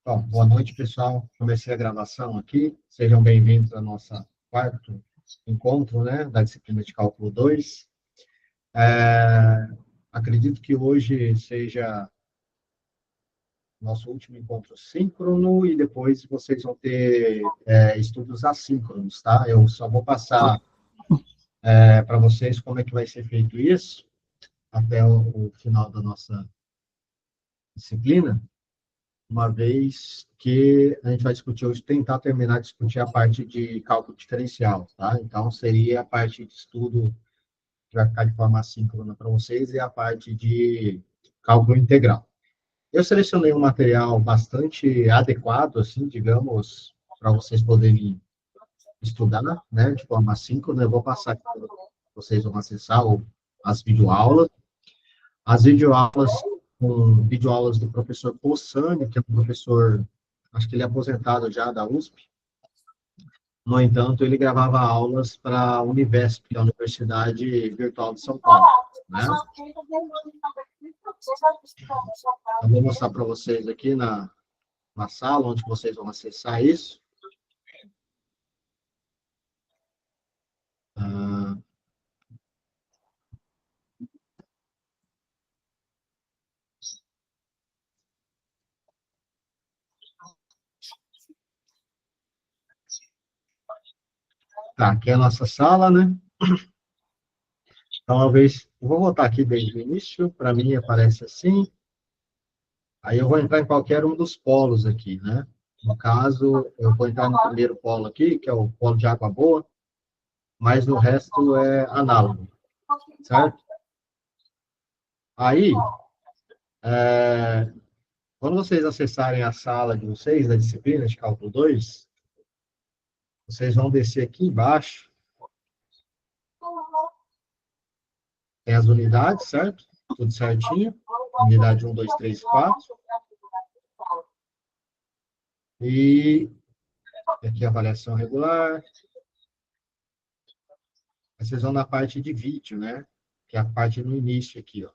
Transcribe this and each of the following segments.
Bom, boa noite, pessoal. Comecei a gravação aqui. Sejam bem-vindos ao nosso quarto encontro, né, da disciplina de Cálculo 2. Acredito que hoje seja nosso último encontro síncrono e depois vocês vão ter estudos assíncronos, tá? Eu só vou passar para vocês como é que vai ser feito isso até o final da nossa disciplina, uma vez que a gente vai discutir hoje, tentar terminar de discutir a parte de cálculo diferencial, tá? Então, seria a parte de estudo que vai ficar de forma assíncrona para vocês e a parte de cálculo integral. Eu selecionei um material bastante adequado, assim, digamos, para vocês poderem estudar, né, de forma assíncrona. Eu vou passar aqui para vocês, vão acessar as videoaulas. As videoaulas, com videoaulas do professor Possani, que é um professor, acho que ele é aposentado já da USP. No entanto, ele gravava aulas para a Univesp, que é a Universidade Virtual de São Paulo, né? Eu vou mostrar para vocês aqui na sala, onde vocês vão acessar isso. Ah, tá, aqui é a nossa sala, né? Então, talvez, eu vou voltar aqui desde o início, para mim aparece assim. Aí eu vou entrar em qualquer um dos polos aqui, né? No caso, eu vou entrar no primeiro polo aqui, que é o polo de água boa, mas o resto é análogo, certo? Aí, quando vocês acessarem a sala de vocês, da disciplina de cálculo 2, vocês vão descer aqui embaixo, tem as unidades, certo? Tudo certinho. Unidade 1, 2, 3, 4. E aqui a avaliação regular. Aí vocês vão na parte de vídeo, né? Que é a parte no início aqui, ó.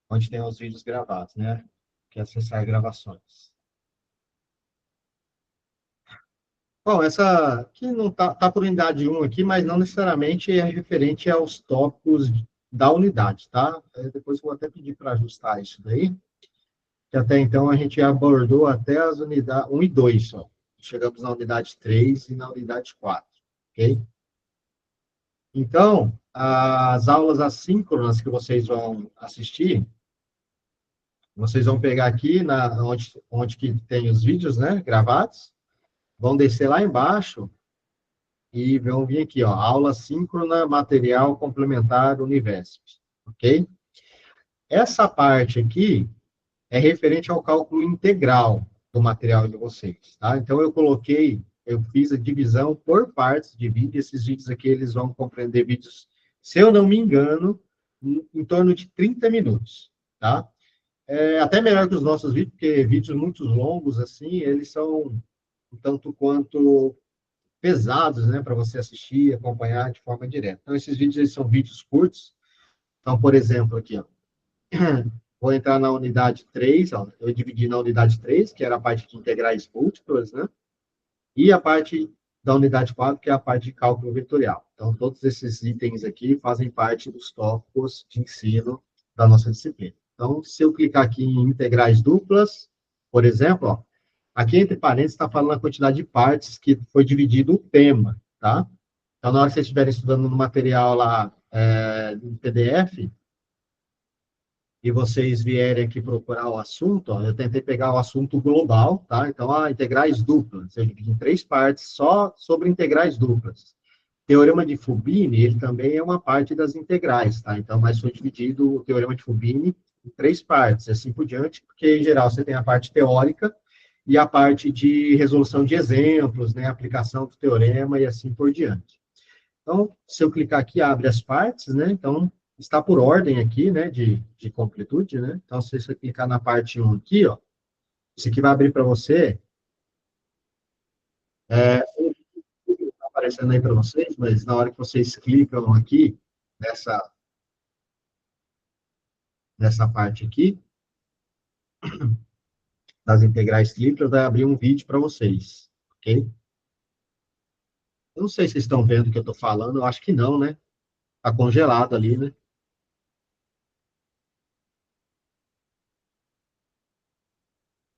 Onde tem os vídeos gravados, né? Que é acessar gravações. Bom, essa aqui não tá por unidade 1 aqui, mas não necessariamente é referente aos tópicos da unidade, tá? Depois eu vou até pedir para ajustar isso daí, que até então a gente abordou até as unidades 1 e 2 só. Chegamos na unidade 3 e na unidade 4, ok? Então, as aulas assíncronas que vocês vão assistir, vocês vão pegar aqui onde que tem os vídeos, né, gravados, vão descer lá embaixo e vão vir aqui, ó, aula síncrona, material complementar Univesp, ok? Essa parte aqui é referente ao cálculo integral do material de vocês, tá? Então, eu fiz a divisão por partes de vídeo, esses vídeos aqui, eles vão compreender vídeos, se eu não me engano, em torno de 30 minutos, tá? É até melhor que os nossos vídeos, porque vídeos muito longos, assim, eles são um tanto quanto pesados, né, para você assistir e acompanhar de forma direta. Então, esses vídeos, eles são vídeos curtos. Então, por exemplo, aqui, ó, vou entrar na unidade 3, ó, eu dividi na unidade 3, que era a parte de integrais múltiplas, né, e a parte da unidade 4, que é a parte de cálculo vetorial. Então, todos esses itens aqui fazem parte dos tópicos de ensino da nossa disciplina. Então, se eu clicar aqui em integrais duplas, por exemplo, ó, aqui entre parênteses está falando a quantidade de partes que foi dividido o tema, tá? Então, na hora que vocês estiverem estudando no material lá, no PDF, e vocês vierem aqui procurar o assunto, ó, eu tentei pegar o assunto global, tá? Então, integrais duplas, eu dividi em 3 partes só sobre integrais duplas. Teorema de Fubini, ele também é uma parte das integrais, tá? Então, mas foi dividido o teorema de Fubini em 3 partes, assim por diante, porque, em geral, você tem a parte teórica e a parte de resolução de exemplos, né, aplicação do teorema e assim por diante. Então, se eu clicar aqui, abre as partes, né? Então, está por ordem aqui, né, de completude, né? Então, se você clicar na parte 1 aqui, ó, isso aqui vai abrir para você, está aparecendo aí para vocês, mas na hora que vocês clicam aqui, nessa, nessa parte aqui, das integrais triplas, vai abrir um vídeo para vocês, ok? Eu não sei se vocês estão vendo o que eu estou falando, eu acho que não, né? Está congelado ali, né?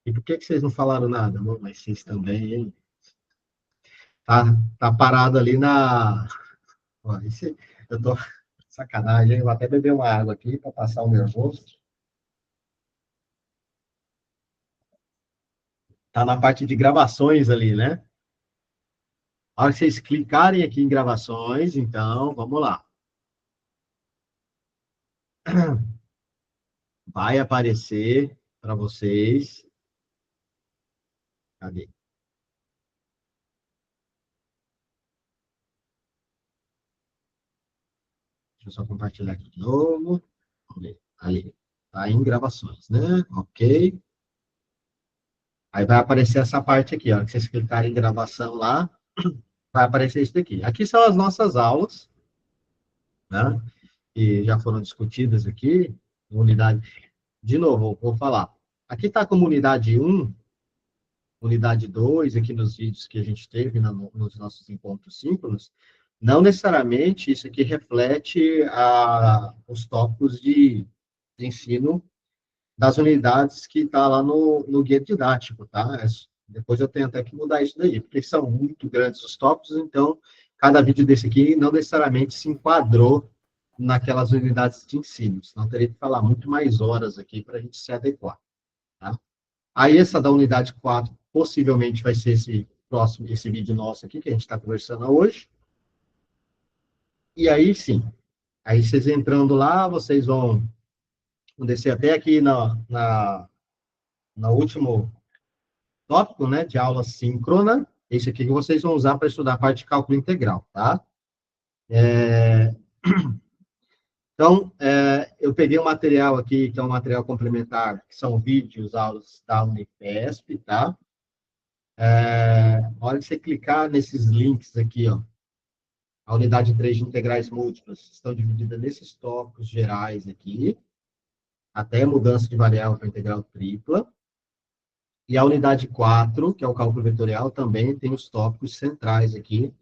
E por que que vocês não falaram nada? Bom, mas vocês também, hein? Tá, tá parado ali na... Ó, eu tô... Sacanagem, hein? Vou até beber uma água aqui para passar o nervoso. Tá na parte de gravações ali, né? A hora que vocês clicarem aqui em gravações, então, vamos lá. Vai aparecer para vocês. Cadê? Deixa eu só compartilhar aqui de novo. Vamos ver. Ali. Tá em gravações, né? Ok. Aí vai aparecer essa parte aqui, ó. Que vocês clicarem em gravação lá, vai aparecer isso daqui. Aqui são as nossas aulas, né? Que já foram discutidas aqui. Unidade. De novo, vou falar. Aqui está a comunidade 1, unidade 2, aqui nos vídeos que a gente teve nos nossos encontros síncronos. Não necessariamente isso aqui reflete os tópicos de ensino das unidades que está lá no guia didático, tá? Depois eu tenho até que mudar isso daí, porque são muito grandes os tópicos, então cada vídeo desse aqui não necessariamente se enquadrou naquelas unidades de ensino, senão teria que falar muito mais horas aqui para a gente se adequar, tá? Aí essa da unidade 4 possivelmente vai ser esse vídeo nosso aqui que a gente está conversando hoje, e aí sim, aí vocês entrando lá, vocês vão descer até aqui no último tópico, né, de aula síncrona, esse aqui que vocês vão usar para estudar a parte de cálculo integral, tá? Então, eu peguei um material aqui, que é um material complementar, que são vídeos, aulas da Unifesp, tá? Na hora que você clicar nesses links aqui, ó, a unidade 3 de integrais múltiplas estão divididas nesses tópicos gerais aqui, até mudança de variável para integral tripla. E a unidade 4, que é o cálculo vetorial, também tem os tópicos centrais aqui,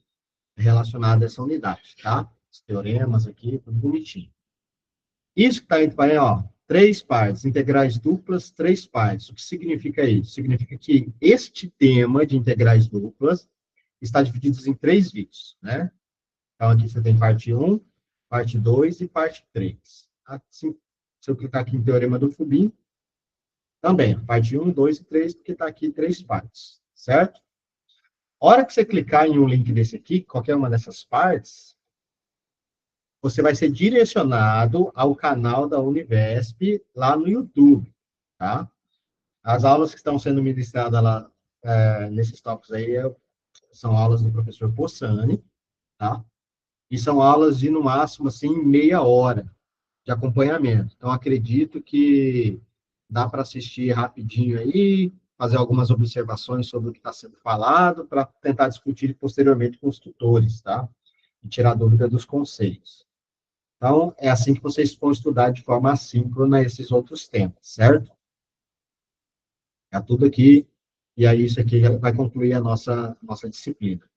relacionado a essa unidade, tá? Os teoremas aqui, tudo bonitinho. Isso que está entre parênteses, ó, três partes, integrais duplas, três partes. O que significa isso? Significa que este tema de integrais duplas está dividido em três vídeos, né? Então, aqui você tem parte 1, parte 2 e parte 3. Assim, se eu clicar aqui em teorema do Fubin, também, parte 1, 2 e 3, porque está aqui três partes, certo? A hora que você clicar em um link desse aqui, qualquer uma dessas partes, você vai ser direcionado ao canal da Univesp lá no YouTube, tá? As aulas que estão sendo ministradas lá nesses tópicos aí são aulas do professor Possani, tá? E são aulas de, no máximo, assim, meia hora de acompanhamento. Então, acredito que dá para assistir rapidinho aí, fazer algumas observações sobre o que está sendo falado, para tentar discutir posteriormente com os tutores, tá? E tirar dúvida dos conceitos. Então, é assim que vocês vão estudar de forma assíncrona esses outros temas, certo? É tudo aqui, e aí isso aqui vai concluir a nossa disciplina.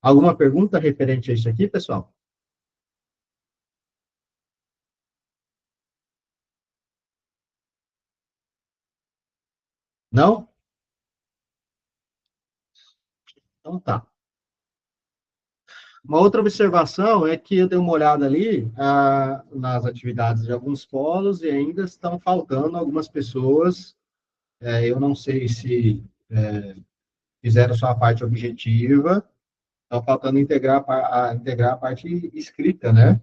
Alguma pergunta referente a isso aqui, pessoal? Não? Então tá. Uma outra observação é que eu dei uma olhada ali nas atividades de alguns polos e ainda estão faltando algumas pessoas. Eu não sei se fizeram só a parte objetiva, estão faltando integrar a parte escrita, né,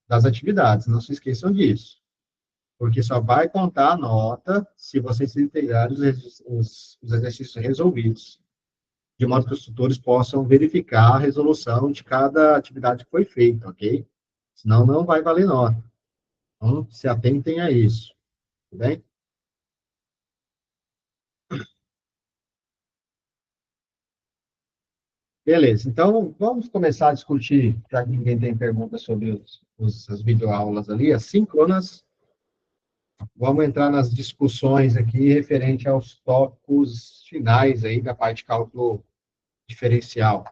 das atividades. Não se esqueçam disso, porque só vai contar a nota se vocês integrarem os exercícios resolvidos, de modo que os tutores possam verificar a resolução de cada atividade que foi feita, ok? Senão não vai valer nota. Então, se atentem a isso, tudo bem? Beleza, então vamos começar a discutir, já que ninguém tem pergunta sobre as videoaulas ali, as síncronas. Vamos entrar nas discussões aqui referente aos tópicos finais aí da parte de cálculo diferencial.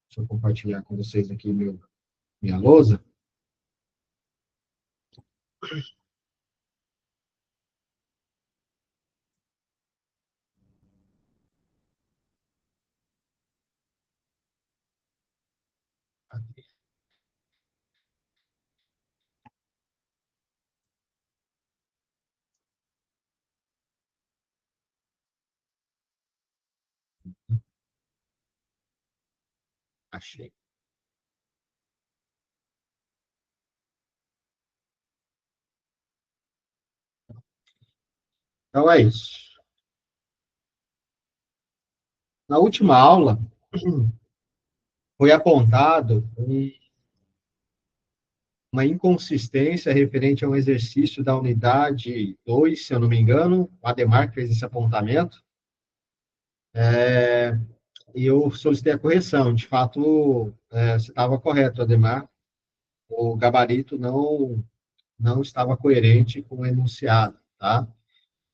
Deixa eu compartilhar com vocês aqui minha lousa. Achei. Então é isso. Na última aula, foi apontado uma inconsistência referente a um exercício da unidade 2, se eu não me engano, o Ademar fez esse apontamento, e eu solicitei a correção. De fato, você estava correto, Ademar, o gabarito não estava coerente com o enunciado, tá?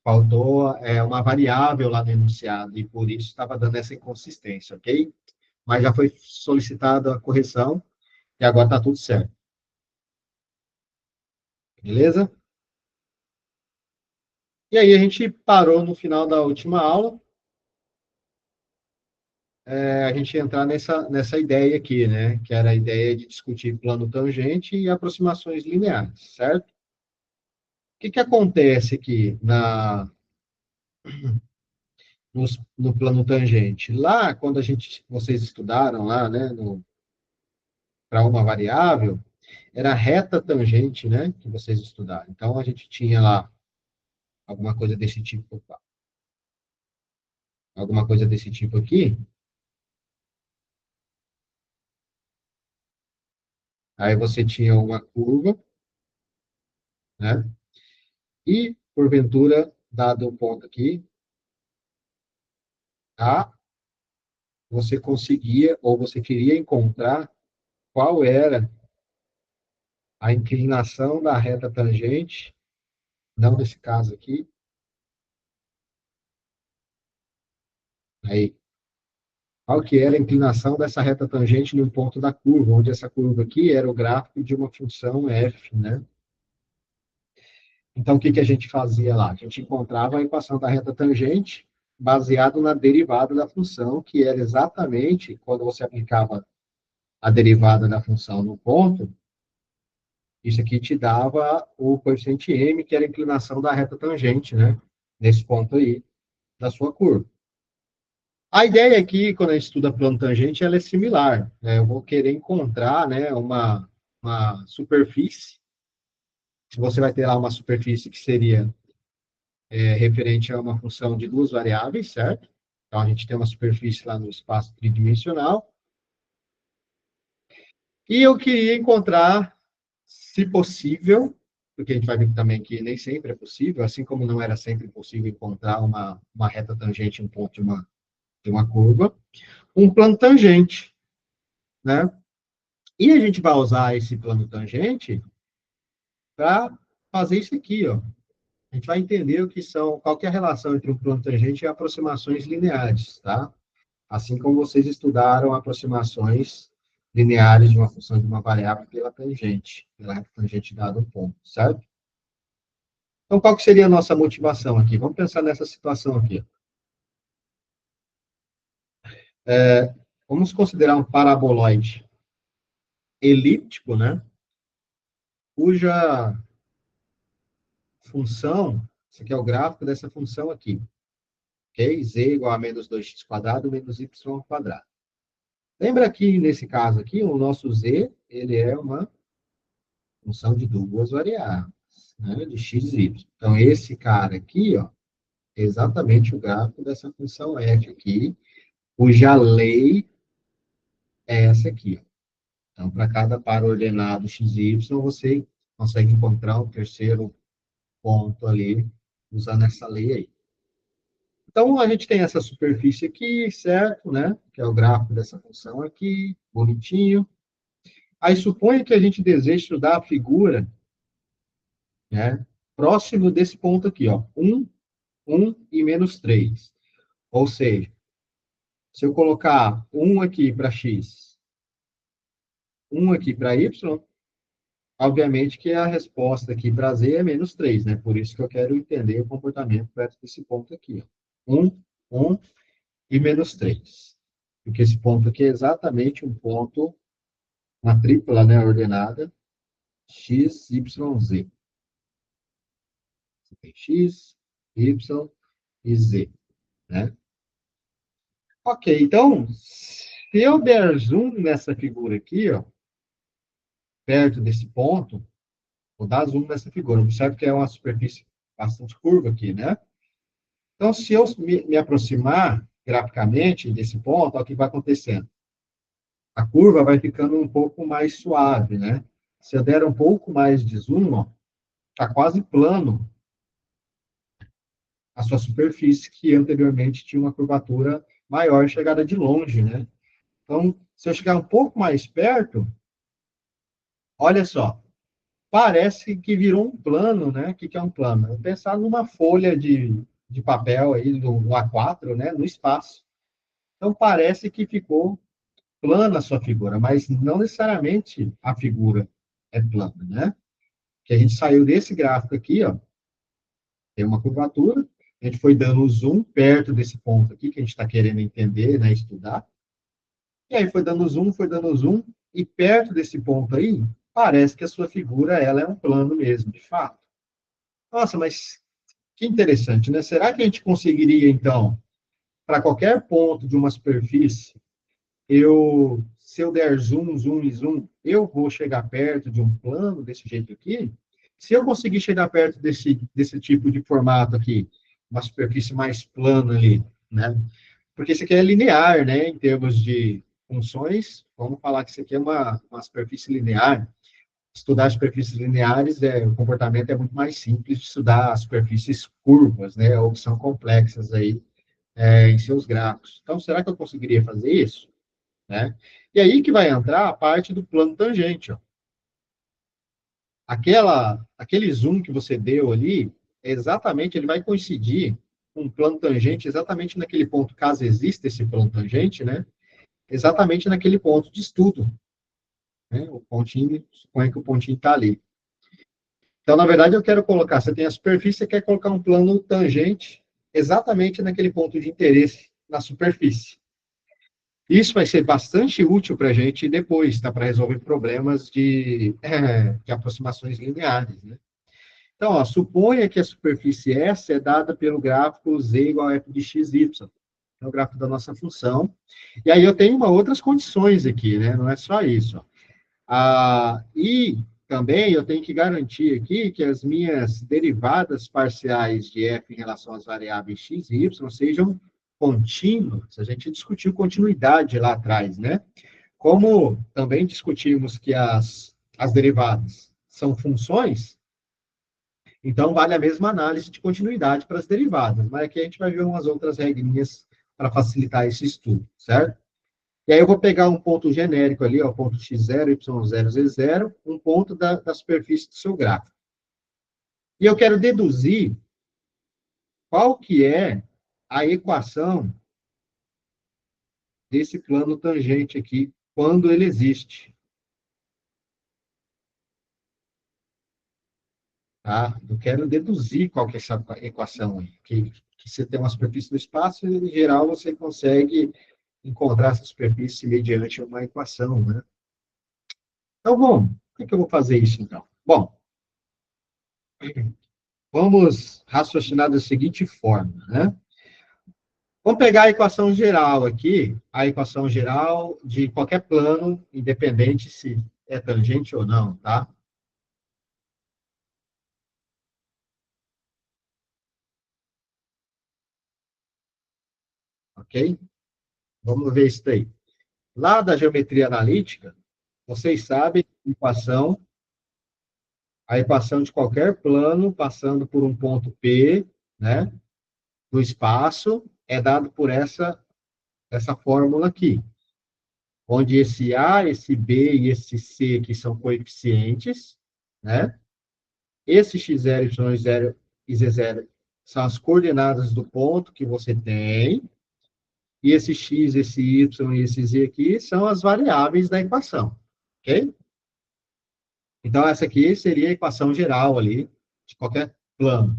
Faltou uma variável lá no enunciado, e por isso estava dando essa inconsistência, ok? Mas já foi solicitada a correção, e agora está tudo certo. Beleza? E aí a gente parou no final da última aula, a gente entrar nessa ideia aqui, né? Que era a ideia de discutir plano tangente e aproximações lineares, certo? O que acontece aqui no plano tangente? Lá, quando vocês estudaram lá, né, para uma variável, era a reta tangente, né, que vocês estudaram. Então, a gente tinha lá alguma coisa desse tipo, opa, alguma coisa desse tipo aqui, aí você tinha uma curva, né, e, porventura, dado o ponto aqui, A, você conseguia, ou você queria encontrar qual era a inclinação da reta tangente, não nesse caso aqui, aí, qual que era a inclinação dessa reta tangente em um ponto da curva, onde essa curva aqui era o gráfico de uma função f, né? Então, o que a gente fazia lá? A gente encontrava a equação da reta tangente baseado na derivada da função, que era exatamente quando você aplicava a derivada da função no ponto, isso aqui te dava o coeficiente m, que era a inclinação da reta tangente, né? Nesse ponto aí da sua curva. A ideia aqui, quando a gente estuda plano tangente, ela é similar, né? Eu vou querer encontrar, né, uma superfície. Se você vai ter lá uma superfície que seria referente a uma função de duas variáveis, certo? Então, a gente tem uma superfície lá no espaço tridimensional. E eu queria encontrar, se possível, porque a gente vai ver também que nem sempre é possível, assim como não era sempre possível encontrar uma reta tangente em um ponto de uma curva, um plano tangente, né? E a gente vai usar esse plano tangente para fazer isso aqui, ó. A gente vai entender qual que é a relação entre um plano tangente e aproximações lineares, tá? Assim como vocês estudaram aproximações lineares de uma função de uma variável pela reta tangente dado um ponto, certo? Então, qual que seria a nossa motivação aqui? Vamos pensar nessa situação aqui. Vamos considerar um paraboloide elíptico, né? Cuja função, esse aqui é o gráfico dessa função aqui, ok? Z igual a menos 2x quadrado menos y ao quadrado. Lembra que, nesse caso aqui, o nosso Z, ele é uma função de duas variáveis, né? De x e y. Então, esse cara aqui, ó, é exatamente o gráfico dessa função f aqui, cuja lei é essa aqui, ó. Então, para cada par ordenado x e y, você consegue encontrar um terceiro ponto ali, usando essa lei aí. Então, a gente tem essa superfície aqui, certo, né? Que é o gráfico dessa função aqui, bonitinho. Aí, suponha que a gente deseje estudar a figura, né? próximo desse ponto aqui, ó, 1 e menos 3. Ou seja, se eu colocar 1 aqui para x, 1 aqui para y, obviamente que a resposta aqui para z é menos 3, né? Por isso que eu quero entender o comportamento perto desse ponto aqui, ó. 1 e menos 3. Porque esse ponto aqui é exatamente um ponto, uma tripla, né, ordenada, x, y, z. Você tem x, y e z, né? Ok, então, se eu der zoom nessa figura aqui, ó, perto desse ponto, vou dar zoom nessa figura. Observe que é uma superfície bastante curva aqui, né? Então, se eu me aproximar graficamente desse ponto, olha o que vai acontecendo. A curva vai ficando um pouco mais suave, né? Se eu der um pouco mais de zoom, ó, está quase plano a sua superfície, que anteriormente tinha uma curvatura maior, chegada de longe, né? Então, se eu chegar um pouco mais perto, olha só, parece que virou um plano, né? O que é um plano? Eu pensar numa folha de papel aí, do A4, né? No espaço. Então, parece que ficou plana a sua figura, mas não necessariamente a figura é plana, né? Que a gente saiu desse gráfico aqui, ó, tem uma curvatura, a gente foi dando zoom perto desse ponto aqui, que a gente está querendo entender, né, estudar, e aí foi dando zoom, e perto desse ponto aí, parece que a sua figura, ela é um plano mesmo, de fato. Nossa, mas que interessante, né? Será que a gente conseguiria, então, para qualquer ponto de uma superfície, se eu der zoom, zoom e zoom, eu vou chegar perto de um plano desse jeito aqui? Se eu conseguir chegar perto desse tipo de formato aqui, uma superfície mais plana ali, né? Porque isso aqui é linear, né? Em termos de funções, vamos falar que isso aqui é uma superfície linear. Estudar superfícies lineares, o comportamento é muito mais simples de estudar as superfícies curvas, né? Ou que são complexas aí, em seus gráficos. Então, será que eu conseguiria fazer isso? Né? E aí que vai entrar a parte do plano tangente. Ó. Aquele zoom que você deu ali, exatamente, ele vai coincidir com o plano tangente exatamente naquele ponto, caso exista esse plano tangente, né? Exatamente naquele ponto de estudo. Né? O pontinho, suponha que o pontinho está ali. Então, na verdade, eu quero colocar, você tem a superfície, você quer colocar um plano tangente exatamente naquele ponto de interesse na superfície. Isso vai ser bastante útil para a gente depois, tá? Para resolver problemas de aproximações lineares, né? Então, ó, suponha que a superfície S é dada pelo gráfico z igual a f de x, y. É o gráfico da nossa função. E aí eu tenho outras condições aqui, né? Não é só isso. Ó. E também eu tenho que garantir aqui que as minhas derivadas parciais de f em relação às variáveis x e y sejam contínuas. A gente discutiu continuidade lá atrás, né? Como também discutimos que as derivadas são funções, então vale a mesma análise de continuidade para as derivadas. Mas aqui a gente vai ver umas outras regrinhas para facilitar esse estudo, certo? E aí eu vou pegar um ponto genérico ali, ó, ponto x0, y0, z0, um ponto da superfície do seu gráfico. E eu quero deduzir qual que é a equação desse plano tangente aqui, quando ele existe. Tá? Eu quero deduzir qual que é essa equação aí. Que você tem uma superfície no espaço, e, em geral, você consegue encontrar essa superfície mediante uma equação, né? Então, bom, como é que eu vou fazer isso, então? Bom, vamos raciocinar da seguinte forma, né? Vamos pegar a equação geral aqui, a equação geral de qualquer plano, independente se é tangente ou não, tá? Ok? Vamos ver isso aí. Lá da geometria analítica, vocês sabem a equação de qualquer plano passando por um ponto P, né, do espaço, é dado por essa fórmula aqui, onde esse A, esse B e esse C, que são coeficientes, né, esse x0, y0 e z0 são as coordenadas do ponto que você tem, e esse x, esse y e esse z aqui são as variáveis da equação, ok? Então, essa aqui seria a equação geral ali, de qualquer plano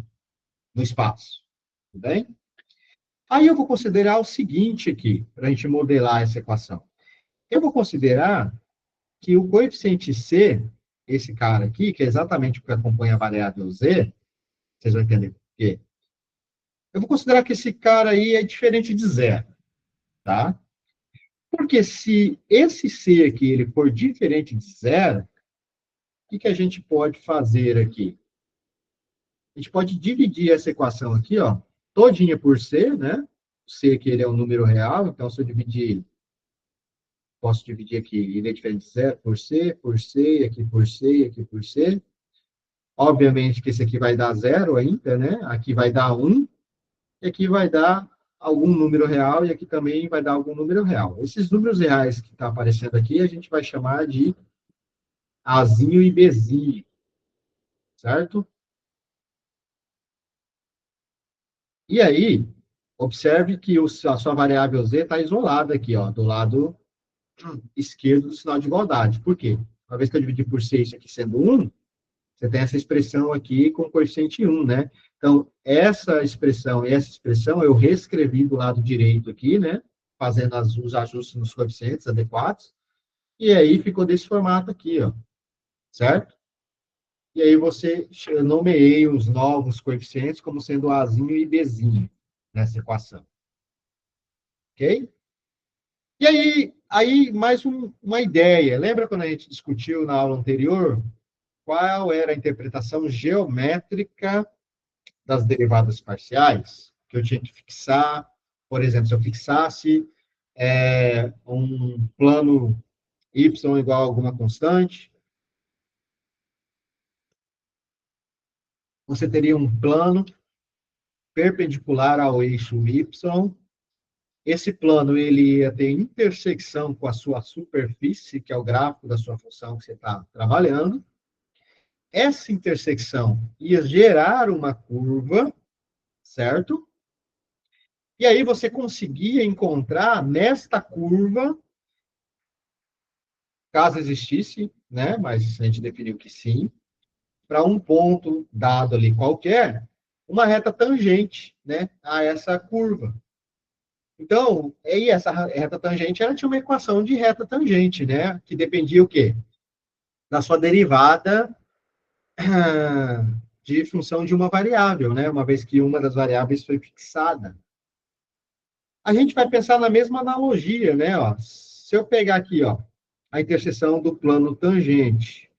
no espaço, tudo bem? Aí eu vou considerar o seguinte aqui, para a gente modelar essa equação. Eu vou considerar que o coeficiente C, esse cara aqui, que é exatamente o que acompanha a variável Z, vocês vão entender por quê. Eu vou considerar que esse cara aí é diferente de zero, tá? Porque se esse C aqui ele for diferente de zero, o que a gente pode fazer aqui? A gente pode dividir essa equação aqui, ó, todinha por C, né? O C aqui ele é um número real, então se eu dividir, posso dividir aqui, ele é diferente de zero por C, aqui por C, e aqui por C. Obviamente que esse aqui vai dar zero ainda, né? Aqui vai dar 1, e aqui vai dar algum número real, e aqui também vai dar algum número real. Esses números reais que está aparecendo aqui, a gente vai chamar de Azinho e Bzinho, certo? E aí, observe que a sua variável z está isolada aqui, ó, do lado esquerdo do sinal de igualdade. Por quê? Uma vez que eu dividir por 6, aqui sendo 1, você tem essa expressão aqui com coeficiente 1, né? Então, essa expressão e essa expressão eu reescrevi do lado direito aqui, né? Fazendo os ajustes nos coeficientes adequados. E aí ficou desse formato aqui, ó. Certo? E aí você nomeei os novos coeficientes como sendo Azinho e Bzinho nessa equação. Ok? E aí mais uma ideia. Lembra quando a gente discutiu na aula anterior qual era a interpretação geométrica das derivadas parciais? Que eu tinha que fixar, por exemplo, se eu fixasse um plano y igual a alguma constante, você teria um plano perpendicular ao eixo y. Esse plano ele ia ter intersecção com a sua superfície, que é o gráfico da sua função que você está trabalhando. Essa intersecção ia gerar uma curva, certo? E aí você conseguia encontrar nesta curva, caso existisse, né? Mas a gente definiu que sim, para um ponto dado ali qualquer, uma reta tangente, né, a essa curva. Então, aí essa reta tangente, ela tinha uma equação de reta tangente, né? Que dependia o quê? Da sua derivada de função de uma variável, né? Uma vez que uma das variáveis foi fixada. A gente vai pensar na mesma analogia, né? Ó, se eu pegar aqui, ó, a interseção do plano tangente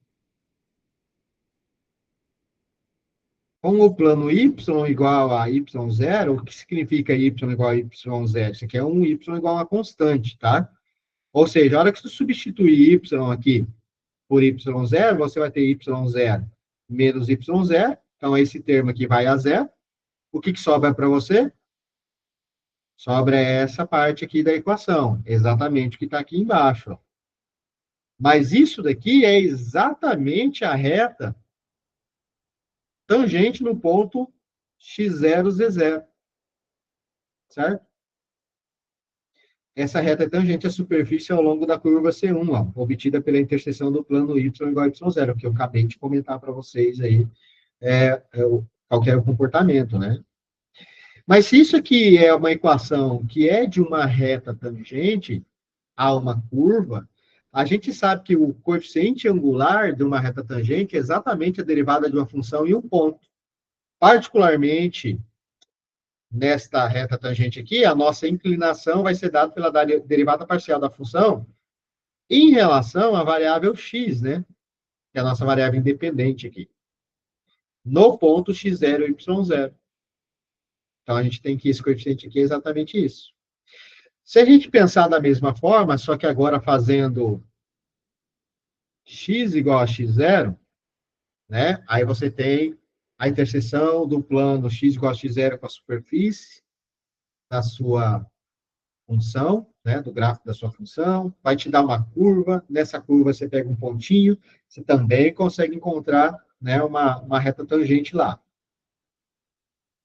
com o plano y igual a y0, o que significa y igual a y0? Isso aqui é um y igual a uma constante, tá? Ou seja, a hora que você substituir y aqui por y0, você vai ter y0 menos y0. Então, esse termo aqui vai a zero. O que sobra para você? Sobra essa parte aqui da equação. Exatamente o que está aqui embaixo. Ó. Mas isso daqui é exatamente a reta tangente no ponto x0, z0. Certo? Essa reta é tangente à superfície ao longo da curva C1, ó, obtida pela interseção do plano y igual a y0, que eu acabei de comentar para vocês aí, qual é o comportamento, né? Mas se isso aqui é uma equação que é de uma reta tangente a uma curva, a gente sabe que o coeficiente angular de uma reta tangente é exatamente a derivada de uma função em um ponto. Particularmente, nesta reta tangente aqui, a nossa inclinação vai ser dada pela derivada parcial da função em relação à variável x, né? Que é a nossa variável independente aqui. No ponto x0 e y0. Então, a gente tem que esse coeficiente aqui é exatamente isso. Se a gente pensar da mesma forma, só que agora fazendo x igual a x0, né? Aí você tem a interseção do plano x igual a x0 com a superfície da sua função, né? Do gráfico da sua função. Vai te dar uma curva. Nessa curva você pega um pontinho. Você também consegue encontrar né, uma reta tangente lá.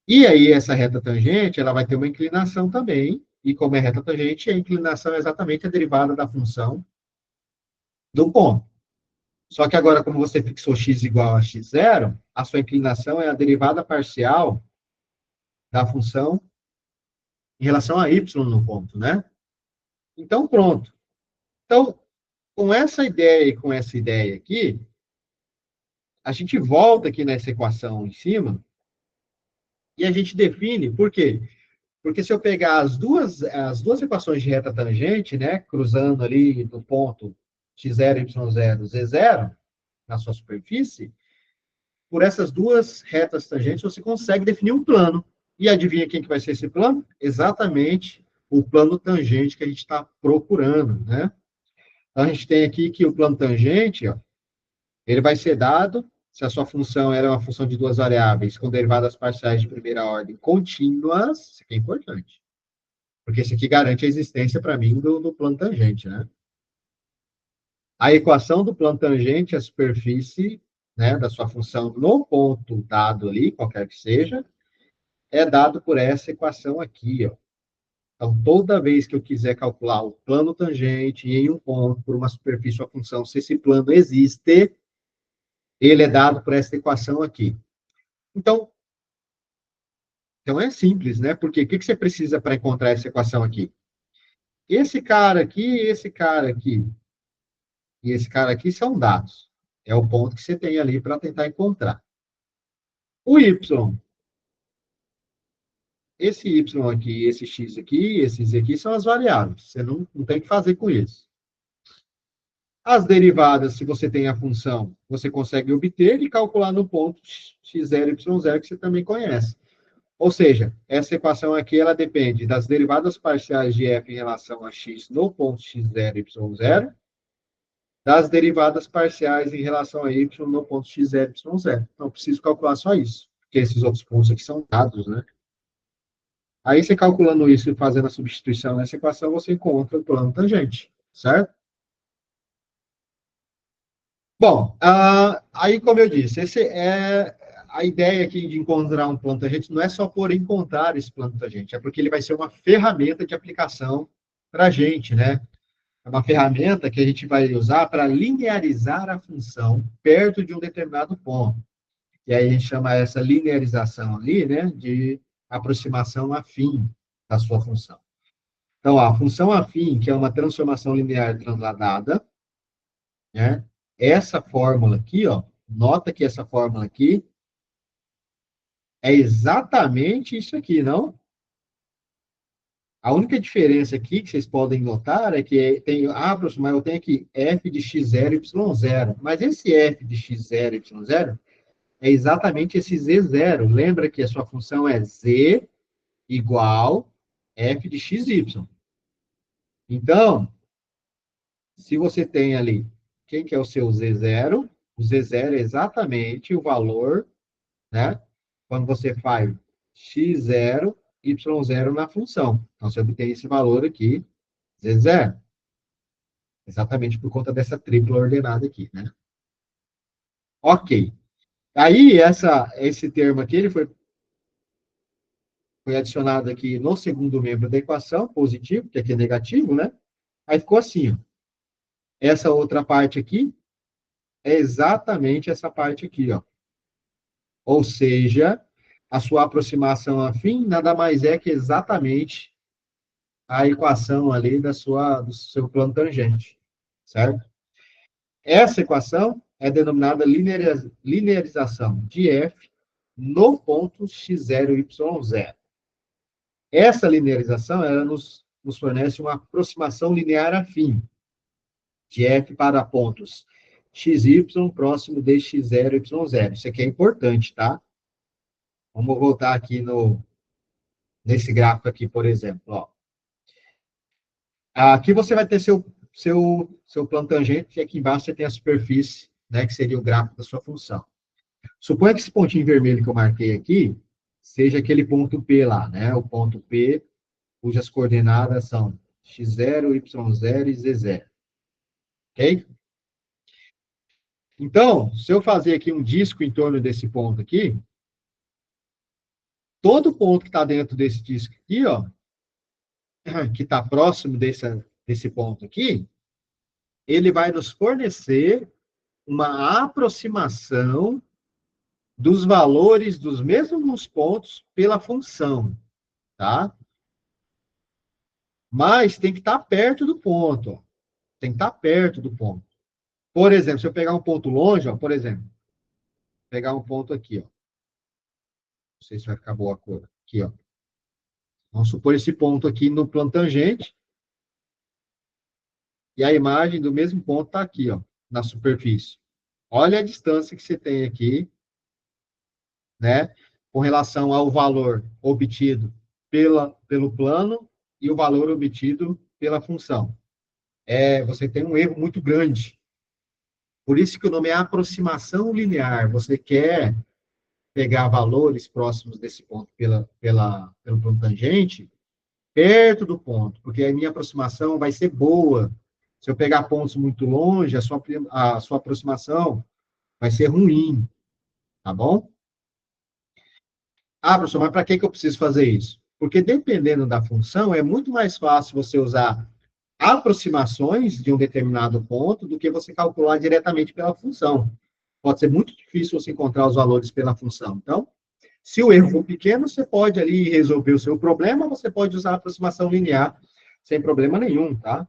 E aí, essa reta tangente, ela vai ter uma inclinação também, e como é reta tangente, a inclinação é exatamente a derivada da função do ponto. Só que agora, como você fixou x igual a x0, a sua inclinação é a derivada parcial da função em relação a y no ponto, né? Então, pronto. Então, com essa ideia e com essa ideia aqui, a gente volta aqui nessa equação em cima e a gente define, por quê? Porque se eu pegar as duas equações de reta tangente, né, cruzando ali do ponto x0, y0, z0, na sua superfície, por essas duas retas tangentes você consegue definir um plano. E adivinha quem que vai ser esse plano? Exatamente o plano tangente que a gente está procurando, né? Então, a gente tem aqui que o plano tangente, ó, ele vai ser dado se a sua função era uma função de duas variáveis com derivadas parciais de primeira ordem contínuas, isso aqui é importante, porque isso aqui garante a existência para mim do plano tangente, né? A equação do plano tangente, a superfície, né, da sua função no ponto dado ali, qualquer que seja, é dado por essa equação aqui, ó. Então, toda vez que eu quiser calcular o plano tangente em um ponto por uma superfície ou função, se esse plano existe, ele é dado por essa equação aqui. Então, então é simples, né? Porque o que você precisa para encontrar essa equação aqui? Esse cara aqui, esse cara aqui e esse cara aqui são dados. É o ponto que você tem ali para tentar encontrar. O y, esse y aqui, esse x aqui, esses aqui são as variáveis. Você não tem o que fazer com isso. As derivadas, se você tem a função, você consegue obter e calcular no ponto x0, y0, que você também conhece. Ou seja, essa equação aqui, ela depende das derivadas parciais de f em relação a x no ponto x0, y0, das derivadas parciais em relação a y no ponto x0, y0. Então, preciso calcular só isso, porque esses outros pontos aqui são dados, né? Aí, você calculando isso e fazendo a substituição nessa equação, você encontra o plano tangente, certo? Bom, aí, como eu disse, esse é a ideia aqui de encontrar um plano tangente não é só por encontrar esse plano tangente, é porque ele vai ser uma ferramenta de aplicação para a gente, né? É uma ferramenta que a gente vai usar para linearizar a função perto de um determinado ponto. E aí a gente chama essa linearização ali, né, de aproximação afim da sua função. Então, a função afim, que é uma transformação linear transladada, né? Essa fórmula aqui, ó, nota que essa fórmula aqui é exatamente isso aqui, não? A única diferença aqui que vocês podem notar é que tem, mas eu tenho aqui f de x0, y0. Mas esse f de x0, y0 é exatamente esse z0. Lembra que a sua função é z igual f de xy. Então, se você tem ali, quem que é o seu z0? O z0 é exatamente o valor, né? Quando você faz x0, y0 na função. Então, você obtém esse valor aqui, z0. Exatamente por conta dessa tripla ordenada aqui, né? Ok. Aí, esse termo aqui, ele foi adicionado aqui no segundo membro da equação, positivo, que aqui é negativo, né? Aí ficou assim, ó. Essa outra parte aqui é exatamente essa parte aqui, ó. Ou seja, a sua aproximação afim nada mais é que exatamente a equação ali do seu plano tangente, certo? Essa equação é denominada linearização de f no ponto x0, y0. Essa linearização ela nos fornece uma aproximação linear afim de f para pontos xy próximo de x0, y0. Isso aqui é importante, tá? Vamos voltar aqui nesse gráfico aqui, por exemplo. Ó. Aqui você vai ter seu plano tangente e aqui embaixo você tem a superfície, né, que seria o gráfico da sua função. Suponha que esse pontinho vermelho que eu marquei aqui seja aquele ponto P lá, né? O ponto P, cujas coordenadas são x0, y0 e z0. Ok? Então, se eu fazer aqui um disco em torno desse ponto aqui, todo ponto que está dentro desse disco aqui, ó, que está próximo desse ponto aqui, ele vai nos fornecer uma aproximação dos valores dos mesmos pontos pela função, tá? Mas tem que estar perto do ponto, ó. Tem que estar perto do ponto. Por exemplo, se eu pegar um ponto longe, ó, por exemplo, pegar um ponto aqui, ó. Não sei se vai ficar boa a cor. Aqui, ó. Vamos supor esse ponto aqui no plano tangente, e a imagem do mesmo ponto está aqui, ó, na superfície. Olha a distância que você tem aqui, né, com relação ao valor obtido pelo plano e o valor obtido pela função. Você tem um erro muito grande. Por isso que o nome é aproximação linear. Você quer pegar valores próximos desse ponto pelo plano tangente, perto do ponto, porque a minha aproximação vai ser boa. Se eu pegar pontos muito longe, a sua aproximação vai ser ruim, tá bom? Ah, professor, mas para que eu preciso fazer isso? Porque dependendo da função, é muito mais fácil você usar aproximações de um determinado ponto do que você calcular diretamente pela função. Pode ser muito difícil você encontrar os valores pela função. Então, se o erro for pequeno, você pode ali resolver o seu problema, você pode usar a aproximação linear sem problema nenhum, tá?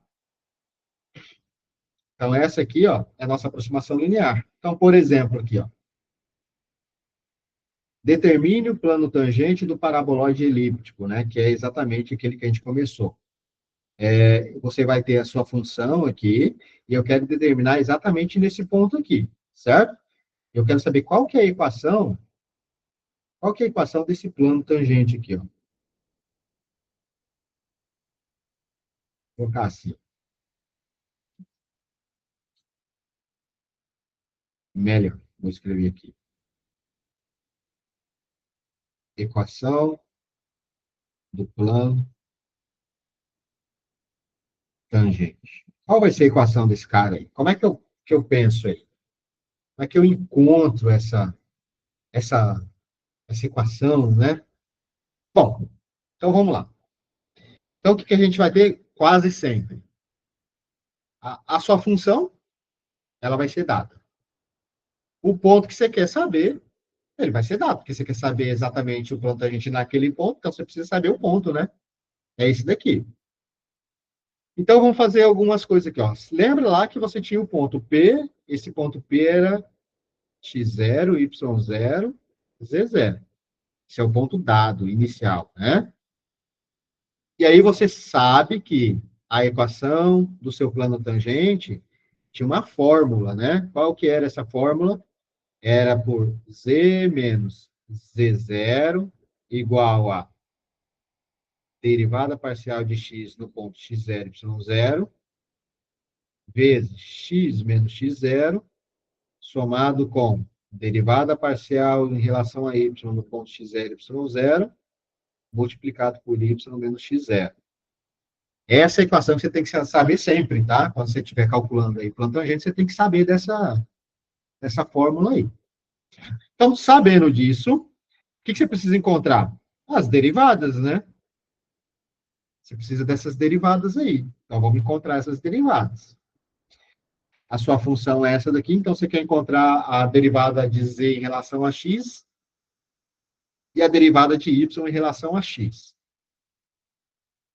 Então, essa aqui, ó, é a nossa aproximação linear. Então, por exemplo, aqui, ó, determine o plano tangente do paraboloide elíptico, né, que é exatamente aquele que a gente começou. Você vai ter a sua função aqui, e eu quero determinar exatamente nesse ponto aqui, certo? Eu quero saber qual que é a equação desse plano tangente aqui, ó. Vou colocar assim, melhor, vou escrever aqui. Equação do plano tangente. Qual vai ser a equação desse cara aí? Como é que eu penso aí? Como é que eu encontro essa, essa equação, né? Bom, então vamos lá. Então, o que a gente vai ter quase sempre? A sua função, ela vai ser dada. O ponto que você quer saber, ele vai ser dado, porque você quer saber exatamente o plano tangente naquele ponto, então você precisa saber o ponto, né? É esse daqui. Então, vamos fazer algumas coisas aqui, ó. Lembra lá que você tinha o ponto P, esse ponto P era x0, y0, z0. Esse é o ponto dado, inicial, né? E aí você sabe que a equação do seu plano tangente tinha uma fórmula, né? Qual que era essa fórmula? Era por z menos z0 igual a derivada parcial de x no ponto x0, y0, vezes x menos x0, somado com derivada parcial em relação a y no ponto x0, y0, multiplicado por y menos x0. Essa é a equação que você tem que saber sempre, tá? Quando você estiver calculando aí plano tangente, você tem que saber dessa fórmula aí. Então, sabendo disso, o que você precisa encontrar? As derivadas, né? Você precisa dessas derivadas aí. Então, vamos encontrar essas derivadas. A sua função é essa daqui, então você quer encontrar a derivada de z em relação a x e a derivada de y em relação a x.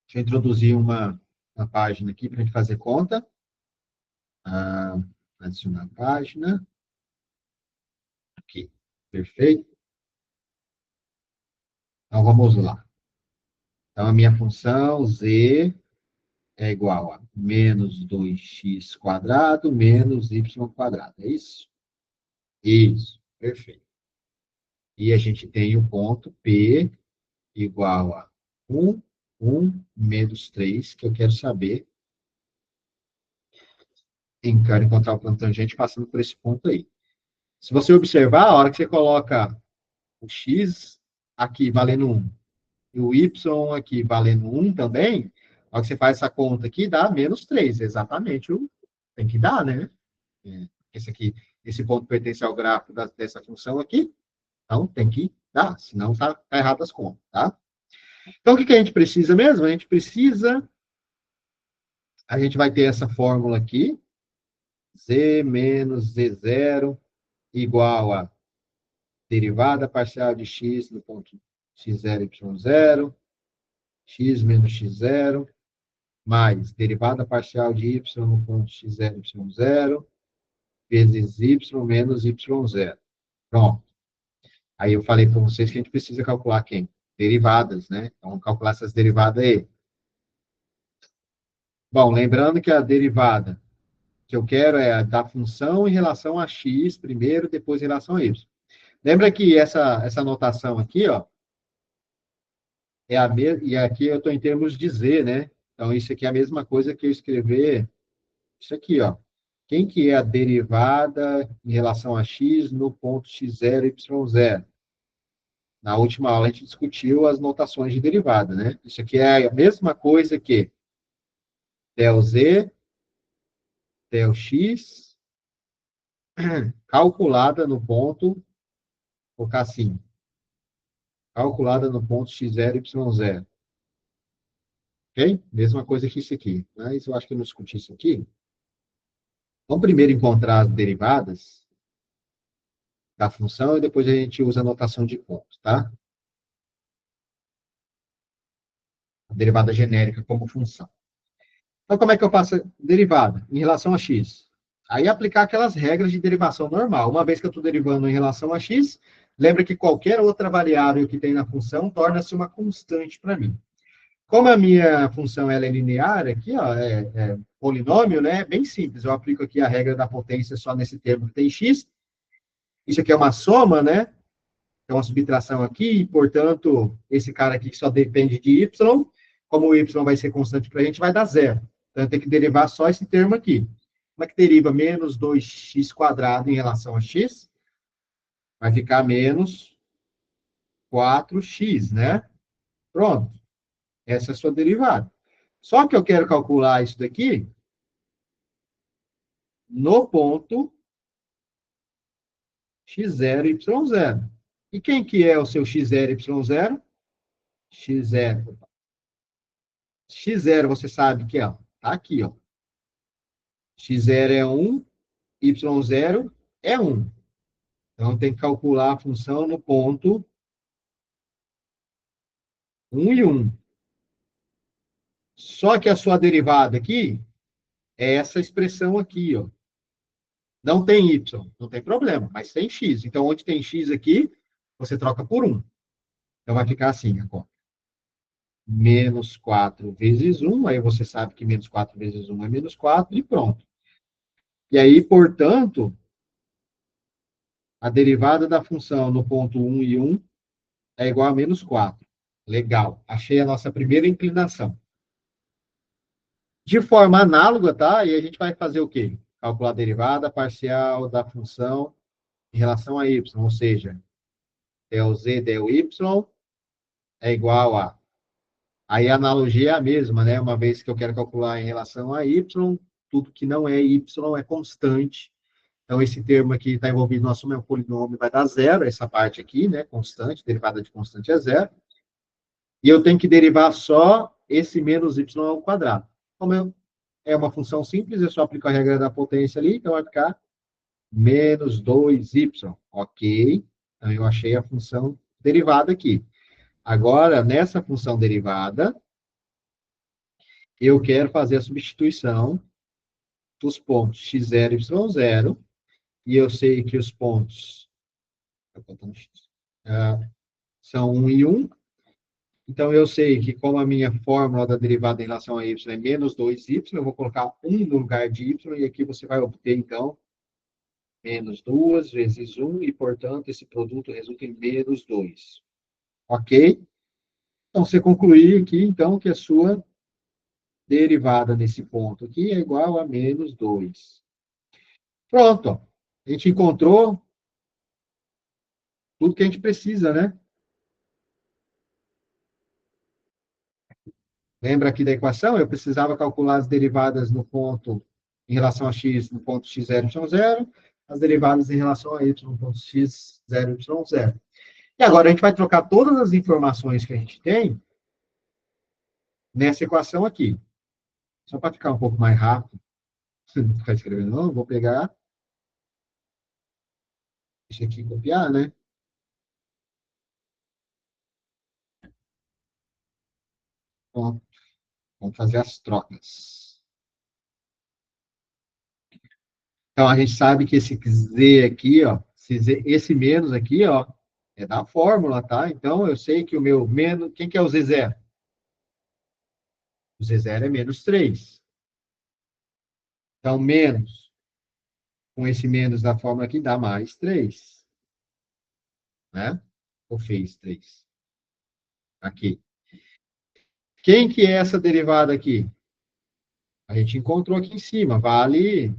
Deixa eu introduzir uma página aqui para a gente fazer conta. Adicionar página. Aqui. Perfeito. Então, vamos lá. Então, a minha função z é igual a menos 2x quadrado menos y quadrado. É isso? Isso. Perfeito. E a gente tem o ponto P igual a 1 menos 3, que eu quero saber. Quero encontrar o plano tangente passando por esse ponto aí. Se você observar, a hora que você coloca o x aqui valendo 1 e o y aqui valendo 1 também, a hora que você faz essa conta aqui, dá menos 3, exatamente. Tem que dar, né? Esse aqui Esse ponto pertence ao gráfico dessa função aqui. Então, tem que dar, senão tá errado as contas, tá? Então, o que a gente precisa mesmo? A gente vai ter essa fórmula aqui, z menos z0 igual a derivada parcial de x no ponto x0, y0, x menos x0, mais derivada parcial de y no ponto x0, y0, vezes y menos y0. Pronto. Aí eu falei para vocês que a gente precisa calcular quem? Derivadas, né? Então, vamos calcular essas derivadas aí. Bom, lembrando que a derivada que eu quero é a da função em relação a x primeiro, depois em relação a y. Lembra que essa notação aqui, ó, é a mesma, e aqui eu estou em termos de z, né? Então, isso aqui é a mesma coisa que eu escrever isso aqui, ó. Quem que é a derivada em relação a x no ponto x0, y0? Na última aula a gente discutiu as notações de derivada, né? Isso aqui é a mesma coisa que del z, del x, calculada no ponto, vou colocar assim, calculada no ponto x0, y0. Ok? Mesma coisa que isso aqui. Mas eu acho que eu não discuti isso aqui. Vamos primeiro encontrar as derivadas da função e depois a gente usa a notação de pontos, tá? A derivada genérica como função. Então, como é que eu faço a derivada em relação a x? Aí aplicar aquelas regras de derivação normal. Uma vez que eu estou derivando em relação a x, lembra que qualquer outra variável que tem na função torna-se uma constante para mim. Como a minha função ela é linear, aqui, ó, é polinômio, né? É bem simples. Eu aplico aqui a regra da potência só nesse termo que tem x. Isso aqui é uma soma, né? É uma subtração aqui, e, portanto, esse cara aqui que só depende de y, como o y vai ser constante para a gente, vai dar zero. Então, eu tenho que derivar só esse termo aqui. Como é que deriva menos 2x quadrado em relação a x? Vai ficar menos 4x, né? Pronto. Essa é a sua derivada. Só que eu quero calcular isso daqui no ponto x0, y0. E quem que é o seu x0, y0? x0. x0, você sabe que ó, tá aqui, ó. x0 é 1, y0 é 1. Então, tem que calcular a função no ponto 1 e 1. Só que a sua derivada aqui é essa expressão aqui, ó. Não tem y, não tem problema, mas tem x. Então, onde tem x aqui, você troca por 1. Então, vai ficar assim, agora. Menos 4 vezes 1, aí você sabe que menos 4 vezes 1 é menos 4, e pronto. E aí, portanto, a derivada da função no ponto 1 e 1 é igual a menos 4. Legal. Achei a nossa primeira inclinação. De forma análoga, tá? E a gente vai fazer o quê? Calcular a derivada parcial da função em relação a y, ou seja, del z, del y é igual a... Aí a analogia é a mesma, né? Uma vez que eu quero calcular em relação a y, tudo que não é y é constante. Então, esse termo aqui está envolvido no nosso polinômio, vai dar zero, essa parte aqui, né? Constante, derivada de constante é zero. E eu tenho que derivar só esse menos y ao quadrado. Como é uma função simples, eu só aplico a regra da potência ali, então vai ficar menos 2y. Ok. Então, eu achei a função derivada aqui. Agora, nessa função derivada, eu quero fazer a substituição dos pontos x0 e y0, e eu sei que os pontos são 1 e 1. Então, eu sei que como a minha fórmula da derivada em relação a y é menos 2y, eu vou colocar 1 no lugar de y, e aqui você vai obter, então, menos 2 vezes 1, e, portanto, esse produto resulta em menos 2. Ok? Então, você concluir aqui, então, que a sua derivada nesse ponto aqui é igual a menos 2. Pronto. A gente encontrou tudo que a gente precisa, né? Lembra aqui da equação? Eu precisava calcular as derivadas no ponto, em relação a x, no ponto x0, y0. as derivadas em relação a y.x, 0, y, 0. E agora a gente vai trocar todas as informações que a gente tem nessa equação aqui. Só para ficar um pouco mais rápido, não ficar escrevendo, não, vou pegar isso aqui e copiar, né? Bom, vamos fazer as trocas. Então, a gente sabe que esse Z aqui, ó, esse menos aqui, ó, é da fórmula, tá? Então, eu sei que o meu menos... Quem que é o Z0? O Z0 é menos 3. Então, menos, com esse menos da fórmula aqui, dá mais 3, né? Ou fez 3. Aqui. Quem que é essa derivada aqui? A gente encontrou aqui em cima, vale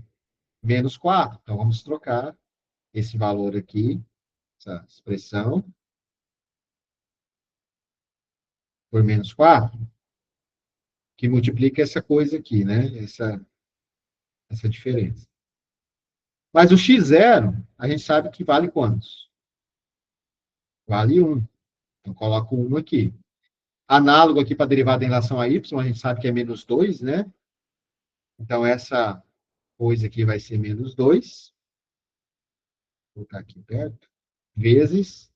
menos 4. Então, vamos trocar esse valor aqui, essa expressão, por menos 4, que multiplica essa coisa aqui, né? Essa diferença. Mas o x0, a gente sabe que vale quantos? Vale 1. Então, coloco 1 aqui. Análogo aqui para a derivada em relação a y, a gente sabe que é menos 2, né? Então, essa coisa aqui vai ser menos 2. Vou colocar aqui perto. Vezes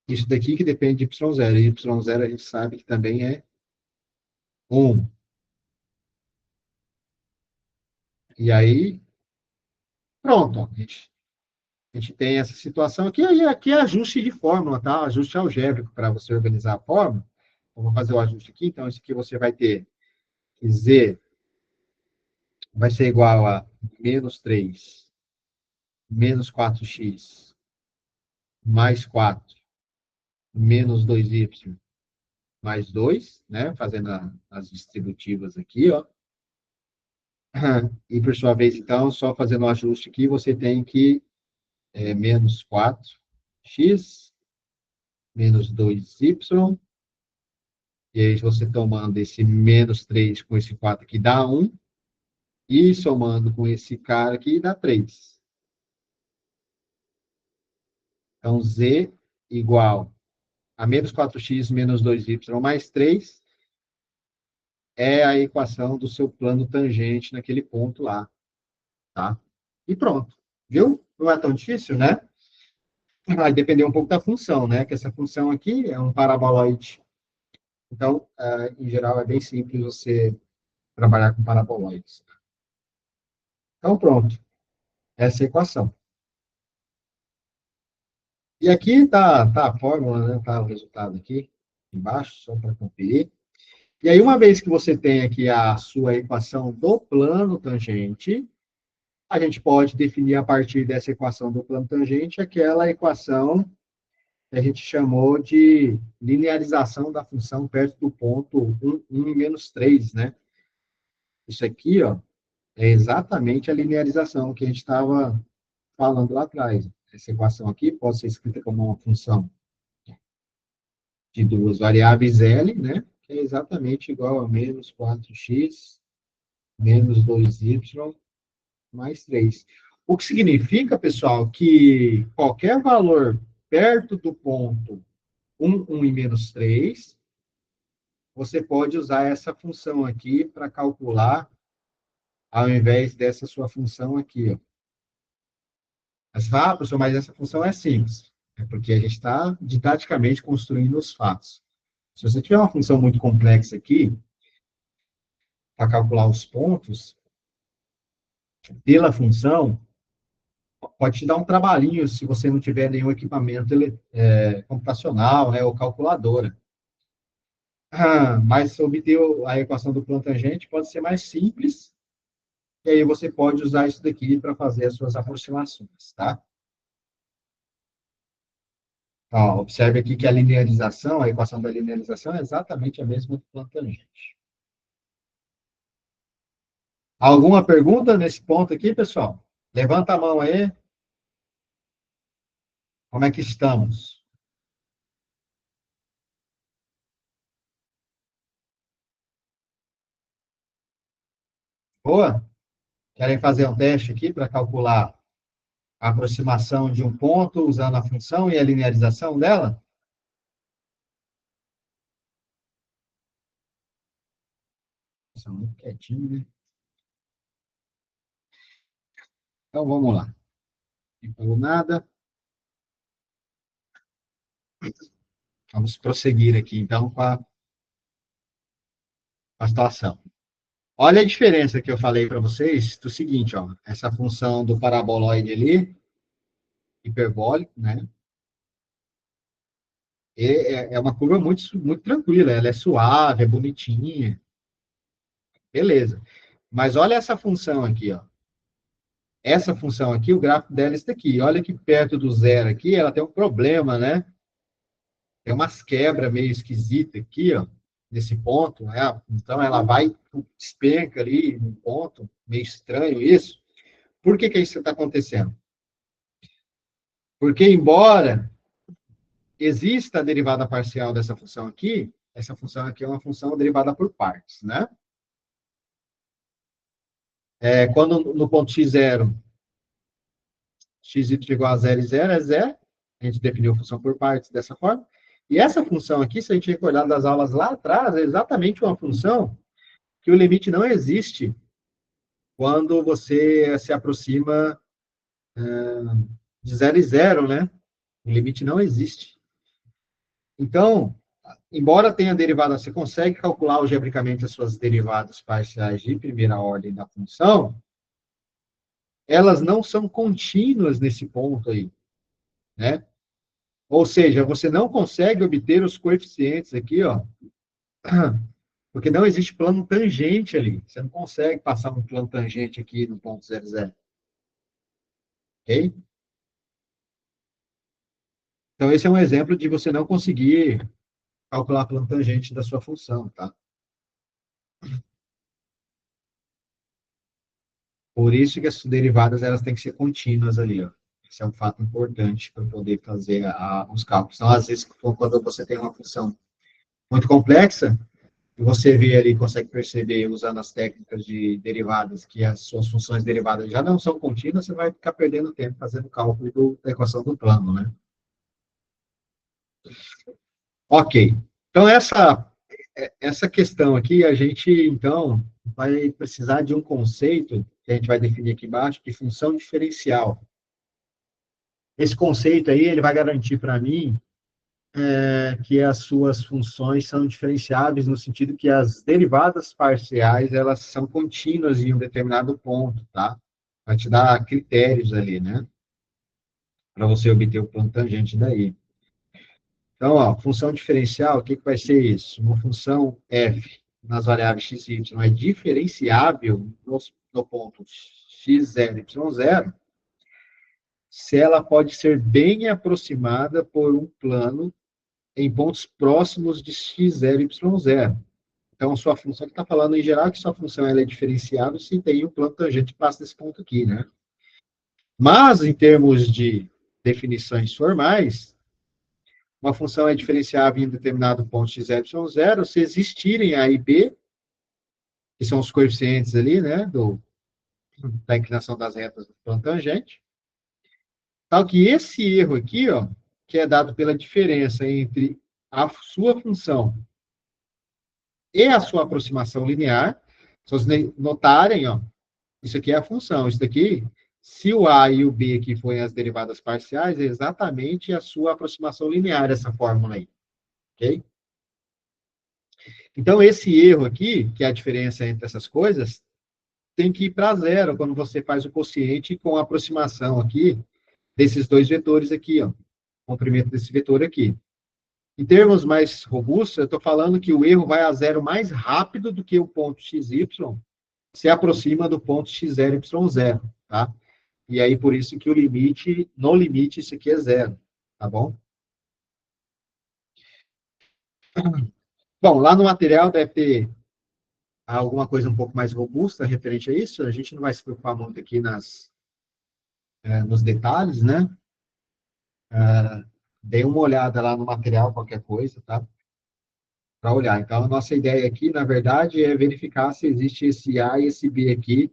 isso daqui que depende de y0. E y0 a gente sabe que também é 1. E aí, pronto. A gente tem essa situação aqui. E aqui é ajuste de fórmula, tá? Ajuste algébrico para você organizar a fórmula. Eu vou fazer o ajuste aqui. Então, isso aqui você vai ter que z vai ser igual a menos 3 menos 4x mais 4 menos 2y mais 2, né? Fazendo as distributivas aqui, ó. E, por sua vez, então, só fazendo o ajuste aqui, você tem que menos 4x menos 2y, e aí você tomando esse menos 3 com esse 4 aqui dá 1, e somando com esse cara aqui dá 3. Então, z igual a menos 4x menos 2y mais 3 é a equação do seu plano tangente naquele ponto lá, tá? E pronto, viu? Não é tão difícil, né? Vai depender um pouco da função, né? Que essa função aqui é um paraboloide. Então, em geral, é bem simples você trabalhar com paraboloides. Então, pronto. Essa é a equação. E aqui está a fórmula, né? Está o resultado aqui embaixo, só para conferir. E aí, uma vez que você tem aqui a sua equação do plano tangente, a gente pode definir a partir dessa equação do plano tangente aquela equação que a gente chamou de linearização da função perto do ponto 1 e menos 3, né? Isso aqui, ó, é exatamente a linearização que a gente estava falando lá atrás. Essa equação aqui pode ser escrita como uma função de duas variáveis L, né? Que é exatamente igual a menos 4x menos 2y mais 3. O que significa, pessoal, que qualquer valor perto do ponto 1 e menos 3, você pode usar essa função aqui para calcular, ao invés dessa sua função aqui. Ó. Professor, mas essa função é simples. É porque a gente está didaticamente construindo os fatos. Se você tiver uma função muito complexa aqui, para calcular os pontos, pela função, pode te dar um trabalhinho se você não tiver nenhum equipamento computacional, né, ou calculadora. Mas obter a equação do plano tangente pode ser mais simples, e aí você pode usar isso daqui para fazer as suas aproximações, tá? Ó, observe aqui que a linearização, a equação da linearização é exatamente a mesma do plano tangente. Alguma pergunta nesse ponto aqui, pessoal? Levanta a mão aí. Como é que estamos? Boa? Querem fazer um teste aqui para calcular a aproximação de um ponto usando a função e a linearização dela? São muito quietinho, né? Então, vamos lá. Não falou nada. Vamos prosseguir aqui, então, com a situação. Olha a diferença que eu falei para vocês do seguinte, ó, essa função do paraboloide ali, hiperbólico, né? É uma curva muito tranquila, ela é suave, é bonitinha, beleza. Mas olha essa função aqui, ó. Essa função aqui, o gráfico dela é esse daqui. Olha que perto do zero aqui, ela tem um problema, né? Tem umas quebras meio esquisitas aqui, ó, nesse ponto, né? Então ela vai, despenca ali num ponto, meio estranho isso. Por que que isso está acontecendo? Porque embora exista a derivada parcial dessa função aqui, essa função aqui é uma função derivada por partes, né? Quando no ponto x0, x igual a zero e zero é zero, a gente definiu a função por partes dessa forma, e essa função aqui, se a gente recordar das aulas lá atrás, é exatamente uma função que o limite não existe quando você se aproxima de zero e zero, né? O limite não existe. Então, embora tenha derivada, você consegue calcular algebricamente as suas derivadas parciais de primeira ordem da função, elas não são contínuas nesse ponto aí, né? Ou seja, você não consegue obter os coeficientes aqui, ó, porque não existe plano tangente ali. Você não consegue passar um plano tangente aqui no ponto zero zero, ok? Então, esse é um exemplo de você não conseguir calcular plano tangente da sua função, tá? Por isso que as derivadas elas têm que ser contínuas ali, ó. Esse é um fato importante para poder fazer os cálculos. Então, às vezes, quando você tem uma função muito complexa, e você vê ali, consegue perceber, usando as técnicas de derivadas, que as suas funções derivadas já não são contínuas, você vai ficar perdendo tempo fazendo o cálculo da equação do plano, né? Ok. Então, essa questão aqui, a gente, então, vai precisar de um conceito que a gente vai definir aqui embaixo, de função diferencial. Esse conceito aí, ele vai garantir para mim que as suas funções são diferenciáveis no sentido que as derivadas parciais, elas são contínuas em um determinado ponto, tá? Vai te dar critérios ali, né? Para você obter o plano tangente daí. Então, ó, função diferencial, o que vai ser isso? Uma função f nas variáveis x e y é diferenciável no ponto x0, y0, se ela pode ser bem aproximada por um plano em pontos próximos de x0, y0. Então, sua função, que está falando em geral que sua função ela é diferenciável se tem um plano tangente que passa desse ponto aqui, né? Mas, em termos de definições formais, uma função é diferenciável em determinado ponto x, y0 se existirem a e b, que são os coeficientes ali, né, da inclinação das retas do plano tangente, tal que esse erro aqui, ó, que é dado pela diferença entre a sua função e a sua aproximação linear, se vocês notarem, ó, isso aqui é a função, isso daqui, se o a e o b aqui forem as derivadas parciais, é exatamente a sua aproximação linear, essa fórmula aí, ok? Então, esse erro aqui, que é a diferença entre essas coisas, tem que ir para zero quando você faz o quociente com a aproximação aqui desses dois vetores aqui, ó, comprimento desse vetor aqui. Em termos mais robustos, eu estou falando que o erro vai a zero mais rápido do que o ponto xy se aproxima do ponto x0, y0, tá? E aí, por isso que o limite, no limite, isso aqui é zero, tá bom? Bom, lá no material deve ter alguma coisa um pouco mais robusta referente a isso, a gente não vai se preocupar muito aqui nos detalhes, né? Dê uma olhada lá no material, qualquer coisa, tá? para olhar. Então, a nossa ideia aqui, na verdade, é verificar se existe esse A e esse B aqui,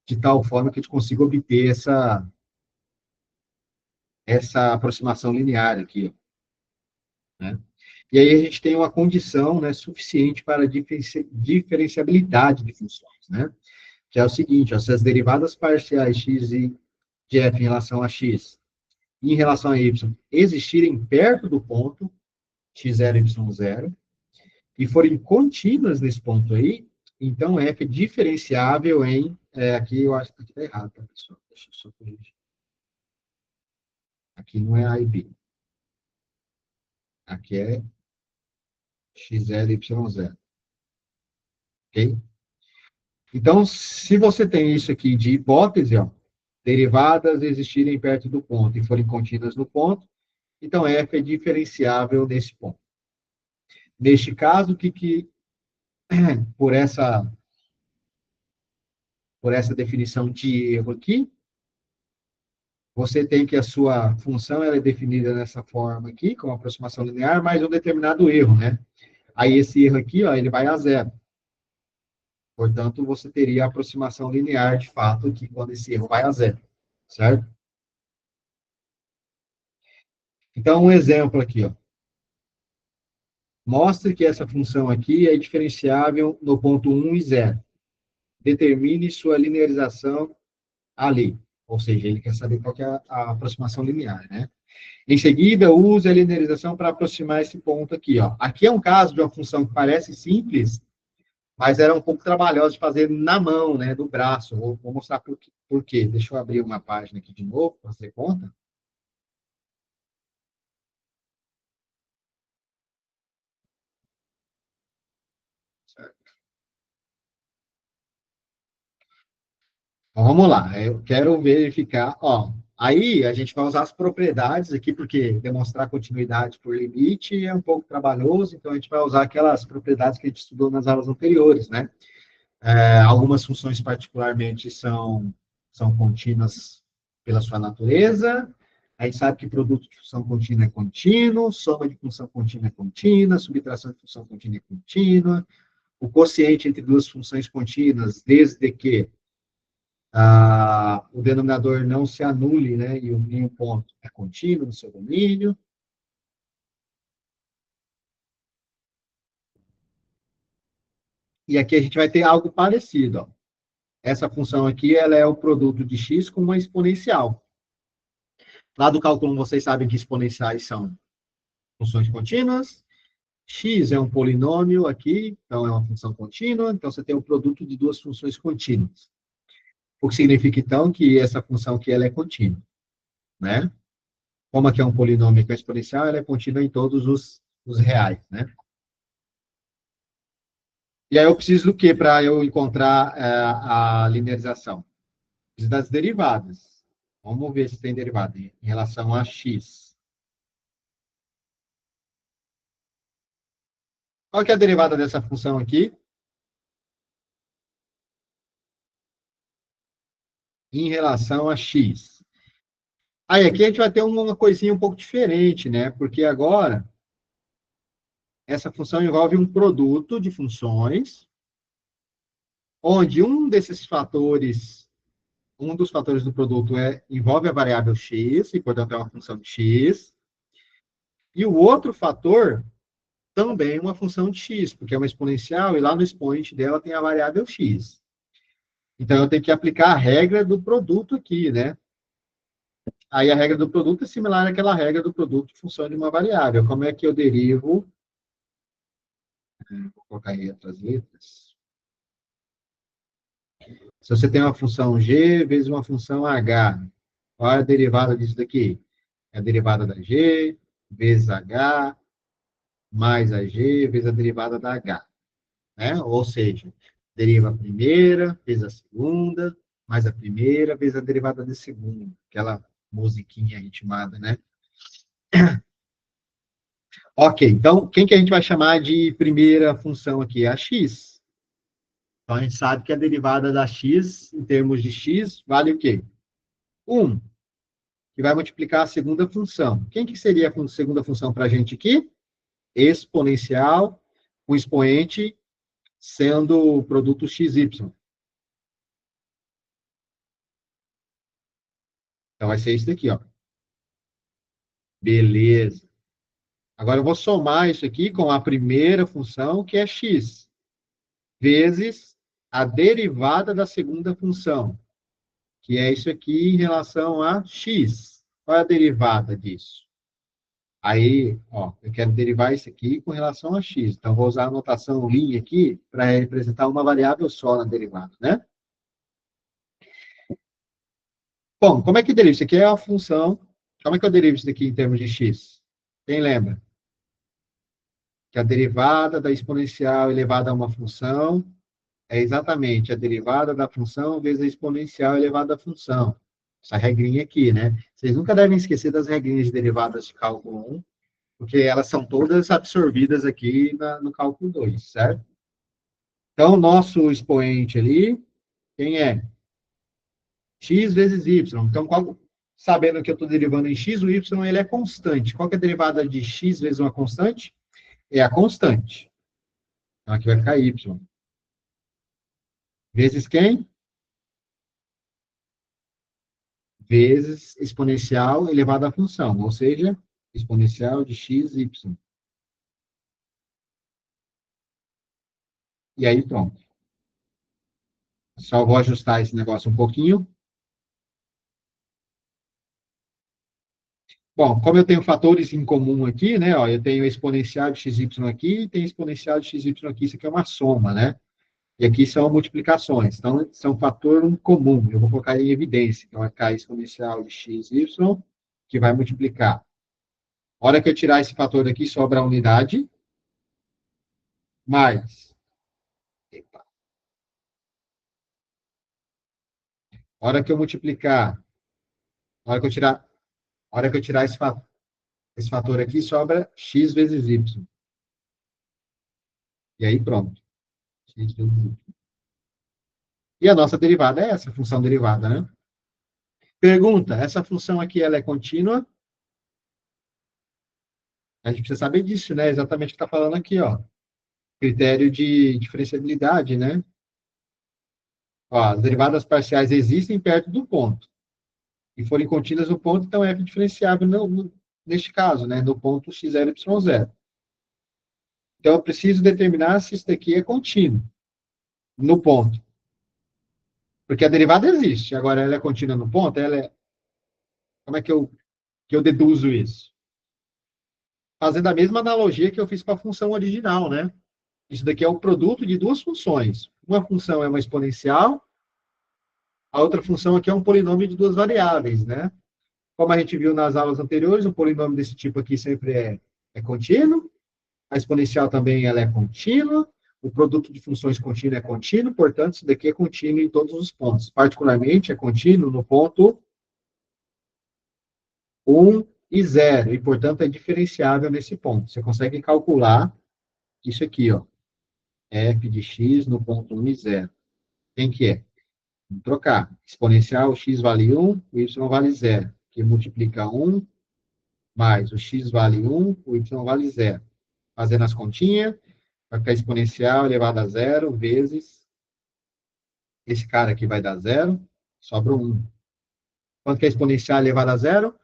de tal forma que a gente consiga obter essa aproximação linear aqui, né? E aí a gente tem uma condição, né, suficiente para diferenciabilidade de funções, né? Que é o seguinte, ó, se as derivadas parciais x e de f em relação a x e em relação a y existirem perto do ponto x0 e y0 e forem contínuas nesse ponto aí, então f é diferenciável em, aqui eu acho que está errado, tá, pessoal? Deixa eu só corrigir. Aqui não é A e B. Aqui é x0 e y0. Ok? Então, se você tem isso aqui de hipótese, ó, derivadas existirem perto do ponto e forem contínuas no ponto, então f é diferenciável nesse ponto. Neste caso, por essa definição de erro aqui, você tem que a sua função ela é definida dessa forma aqui, com aproximação linear, mais um determinado erro, né? Aí esse erro aqui, ó, ele vai a zero. Portanto, você teria a aproximação linear, de fato, aqui, quando esse erro vai a zero, certo? Então, um exemplo aqui, ó. Mostre que essa função aqui é diferenciável no ponto 1 e 0. Determine sua linearização ali. Ou seja, ele quer saber qual que é a aproximação linear, né? Em seguida, use a linearização para aproximar esse ponto aqui, ó. Aqui é um caso de uma função que parece simples, mas era um pouco trabalhosa de fazer na mão, né, do braço. Vou mostrar por quê. Deixa eu abrir uma página aqui de novo, para você conta. Certo. Então, vamos lá. Eu quero verificar, ó. Aí a gente vai usar as propriedades aqui, porque demonstrar continuidade por limite é um pouco trabalhoso, então a gente vai usar aquelas propriedades que a gente estudou nas aulas anteriores, né? Algumas funções particularmente são contínuas pela sua natureza. A gente sabe que produto de função contínua é contínuo, soma de função contínua é contínua, subtração de função contínua é contínua. O quociente entre duas funções contínuas, desde que o denominador não se anule, né, e o ponto é contínuo no seu domínio. E aqui a gente vai ter algo parecido, ó. Essa função aqui, ela é o produto de x com uma exponencial. Lá do cálculo, vocês sabem que exponenciais são funções contínuas. X é um polinômio aqui, então é uma função contínua. Então, você tem o produto de duas funções contínuas. O que significa, então, que essa função aqui ela é contínua, né? Como aqui é um polinômio com exponencial, ela é contínua em todos os reais, né? E aí eu preciso do que para eu encontrar a linearização? Preciso das derivadas. Vamos ver se tem derivada em relação a x. Qual que é a derivada dessa função aqui? Em relação a x. Aí aqui a gente vai ter uma coisinha um pouco diferente, né? Porque agora essa função envolve um produto de funções, onde um dos fatores do produto envolve a variável x, e portanto é uma função de x, e o outro fator também é uma função de x, porque é uma exponencial, e lá no expoente dela tem a variável x. Então eu tenho que aplicar a regra do produto aqui, né? Aí a regra do produto é similar àquela regra do produto de função de uma variável. Como é que eu derivo? Vou colocar aí outras letras. Se você tem uma função g vezes uma função h, qual é a derivada disso daqui? É a derivada da g vezes h mais a g vezes a derivada da h, né? Ou seja, deriva a primeira vezes a segunda, mais a primeira vezes a derivada da segunda. Aquela musiquinha ritmada, né? Ok, então, quem que a gente vai chamar de primeira função aqui? A x. Então, a gente sabe que a derivada da x, em termos de x, vale o quê? 1, que vai multiplicar a segunda função. Quem que seria a segunda função para a gente aqui? Exponencial com expoente sendo o produto XY. Então, vai ser isso daqui, ó. Beleza. Agora, eu vou somar isso aqui com a primeira função, que é x, vezes a derivada da segunda função, que é isso aqui em relação a x. Qual é a derivada disso? Aí, ó, eu quero derivar isso aqui com relação a x. Então, vou usar a notação linha aqui para representar uma variável só na derivada, né? Bom, como é que deriva? Isso aqui é a função. Como é que eu derivo isso aqui em termos de x? Quem lembra? Que a derivada da exponencial elevada a uma função é exatamente a derivada da função vezes a exponencial elevada à função. Essa regrinha aqui, né? Vocês nunca devem esquecer das regrinhas de derivadas de cálculo 1, porque elas são todas absorvidas aqui no cálculo 2, certo? Então, o nosso expoente ali, quem é? X vezes y. Então, sabendo que eu estou derivando em x, o y ele é constante. Qual que é a derivada de x vezes uma constante? É a constante. Então, aqui vai ficar y. Vezes quem? Vezes exponencial elevado à função, ou seja, exponencial de x, y. E aí, pronto. Só vou ajustar esse negócio um pouquinho. Bom, como eu tenho fatores em comum aqui, né? Ó, eu tenho exponencial de xy aqui e tenho exponencial de xy aqui. Isso aqui é uma soma, né? E aqui são multiplicações. Então, são fator comum. Eu vou colocar em evidência. Então, vai ficar exponencial de xy, que vai multiplicar. A hora que eu tirar esse fator aqui, sobra a unidade, mais. Epa. A hora que eu multiplicar, a hora que eu tirar, a hora que eu tirar esse fator aqui, sobra x vezes y. E aí, pronto. X vezes y. E a nossa derivada é essa, função derivada, né? Pergunta, essa função aqui, ela é contínua? A gente precisa saber disso, né? Exatamente o que está falando aqui, ó. Critério de diferenciabilidade, né? Ó, as derivadas parciais existem perto do ponto. E forem contínuas no ponto, então é diferenciável neste caso, né? No ponto x0, y0. Então, eu preciso determinar se isso daqui é contínuo no ponto. Porque a derivada existe. Agora, ela é contínua no ponto? Como é que eu deduzo isso? Fazendo a mesma analogia que eu fiz com a função original, né? Isso daqui é o produto de duas funções. Uma função é uma exponencial, a outra função aqui é um polinômio de duas variáveis, né? Como a gente viu nas aulas anteriores, o polinômio desse tipo aqui sempre é contínuo, a exponencial também ela é contínua, o produto de funções contínuo é contínuo, portanto, isso daqui é contínuo em todos os pontos. Particularmente, é contínuo no ponto 1 e 0, e, portanto, é diferenciável nesse ponto. Você consegue calcular isso aqui, ó, f de x no ponto 1 e 0. Quem que é? Vamos trocar. Exponencial, x vale 1, o y vale 0. Que multiplica 1 mais o x vale 1, o y vale 0. Fazendo as continhas, vai ficar exponencial elevado a 0 vezes esse cara aqui vai dar 0, sobra 1. Quanto que é exponencial elevado a 0?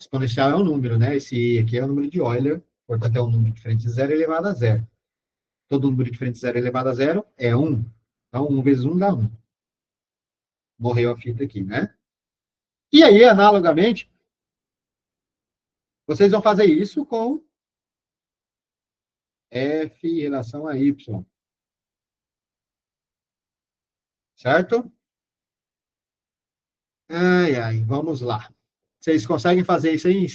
Exponencial é um número, né? Esse i aqui é o número de Euler, portanto é um número diferente de 0 elevado a 0. Todo número diferente de 0 elevado a 0 é 1. Então, 1 vezes 1 dá 1. Morreu a fita aqui, né? E aí, analogamente, vocês vão fazer isso com f em relação a y, certo? Ai, ai, vamos lá. Vocês conseguem fazer isso aí em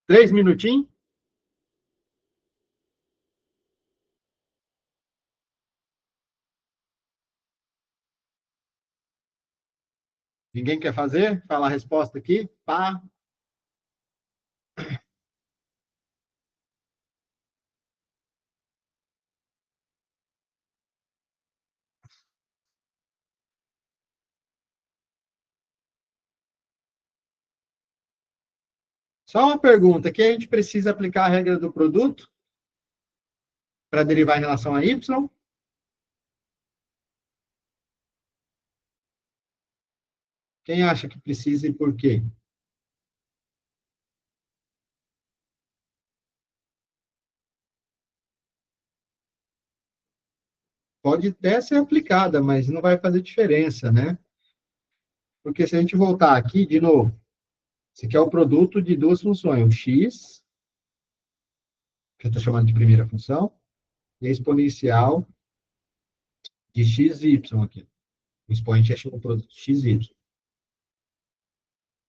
3 minutinhos? Ninguém quer fazer? Fala a resposta aqui. Pá. Só uma pergunta. Aqui a gente precisa aplicar a regra do produto? para derivar em relação a y? Quem acha que precisa e por quê? Pode até ser aplicada, mas não vai fazer diferença, né? Porque se a gente voltar aqui, de novo, esse aqui é o produto de duas funções, o x, que eu estou chamando de primeira função, e a exponencial de x e y aqui. O expoente é o produto x e y.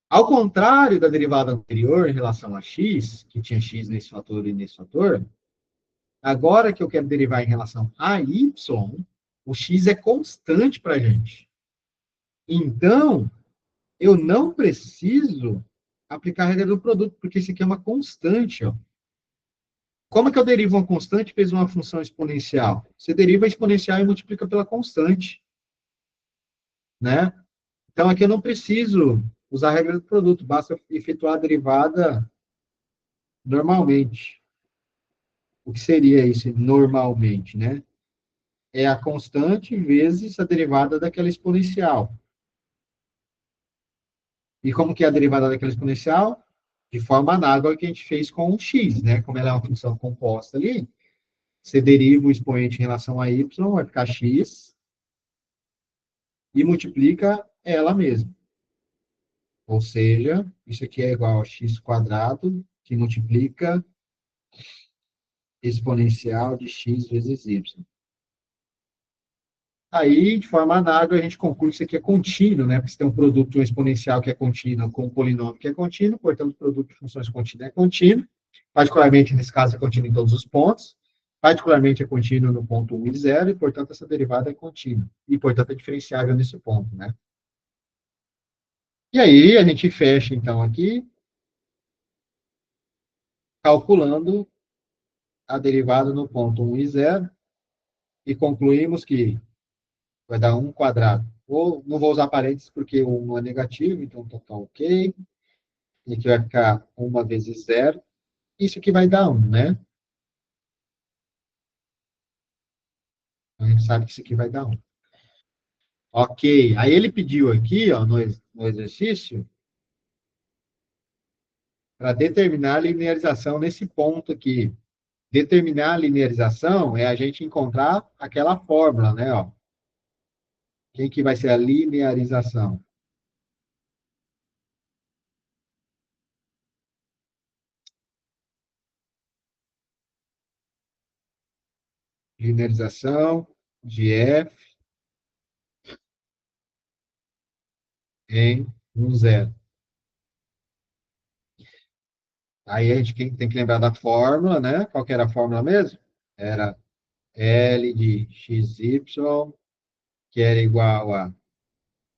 Ao contrário da derivada anterior em relação a x, que tinha x nesse fator e nesse fator, agora que eu quero derivar em relação a y, o x é constante para a gente. Então, eu não preciso aplicar a regra do produto, porque isso aqui é uma constante. Ó. Como é que eu derivo uma constante e fiz uma função exponencial? Você deriva a exponencial e multiplica pela constante. Né? Então, aqui eu não preciso usar a regra do produto, basta efetuar a derivada normalmente. O que seria isso normalmente, né? É a constante vezes a derivada daquela exponencial. E como que é a derivada daquela exponencial? De forma análoga ao que a gente fez com o x, né? Como ela é uma função composta ali, você deriva o expoente em relação a y, vai ficar x, e multiplica ela mesma. Ou seja, isso aqui é igual a x quadrado, que multiplica exponencial de x vezes y. Aí, de forma análoga, a gente conclui que isso aqui é contínuo, né? Porque você tem um produto de um exponencial que é contínuo com um polinômio que é contínuo, portanto, o produto de funções contínuo é contínuo. Particularmente, nesse caso, é contínuo em todos os pontos. Particularmente, é contínuo no ponto 1 e 0, e, portanto, essa derivada é contínua. E, portanto, é diferenciável nesse ponto, né? E aí, a gente fecha, então, aqui, calculando a derivada no ponto 1 e 0, e concluímos que vai dar 1 quadrado. Ou não vou usar parênteses porque o 1 é negativo, então tá ok. E aqui vai ficar 1 vezes 0. Isso aqui vai dar 1, né? A gente sabe que isso aqui vai dar 1. Ok. Aí ele pediu aqui, ó, no exercício, para determinar a linearização nesse ponto aqui. Determinar a linearização é a gente encontrar aquela fórmula, né? Ó. Quem que vai ser a linearização? Linearização de f em um zero. Aí a gente tem que lembrar da fórmula, né? Qual que era a fórmula mesmo? Era L de xy, que era igual a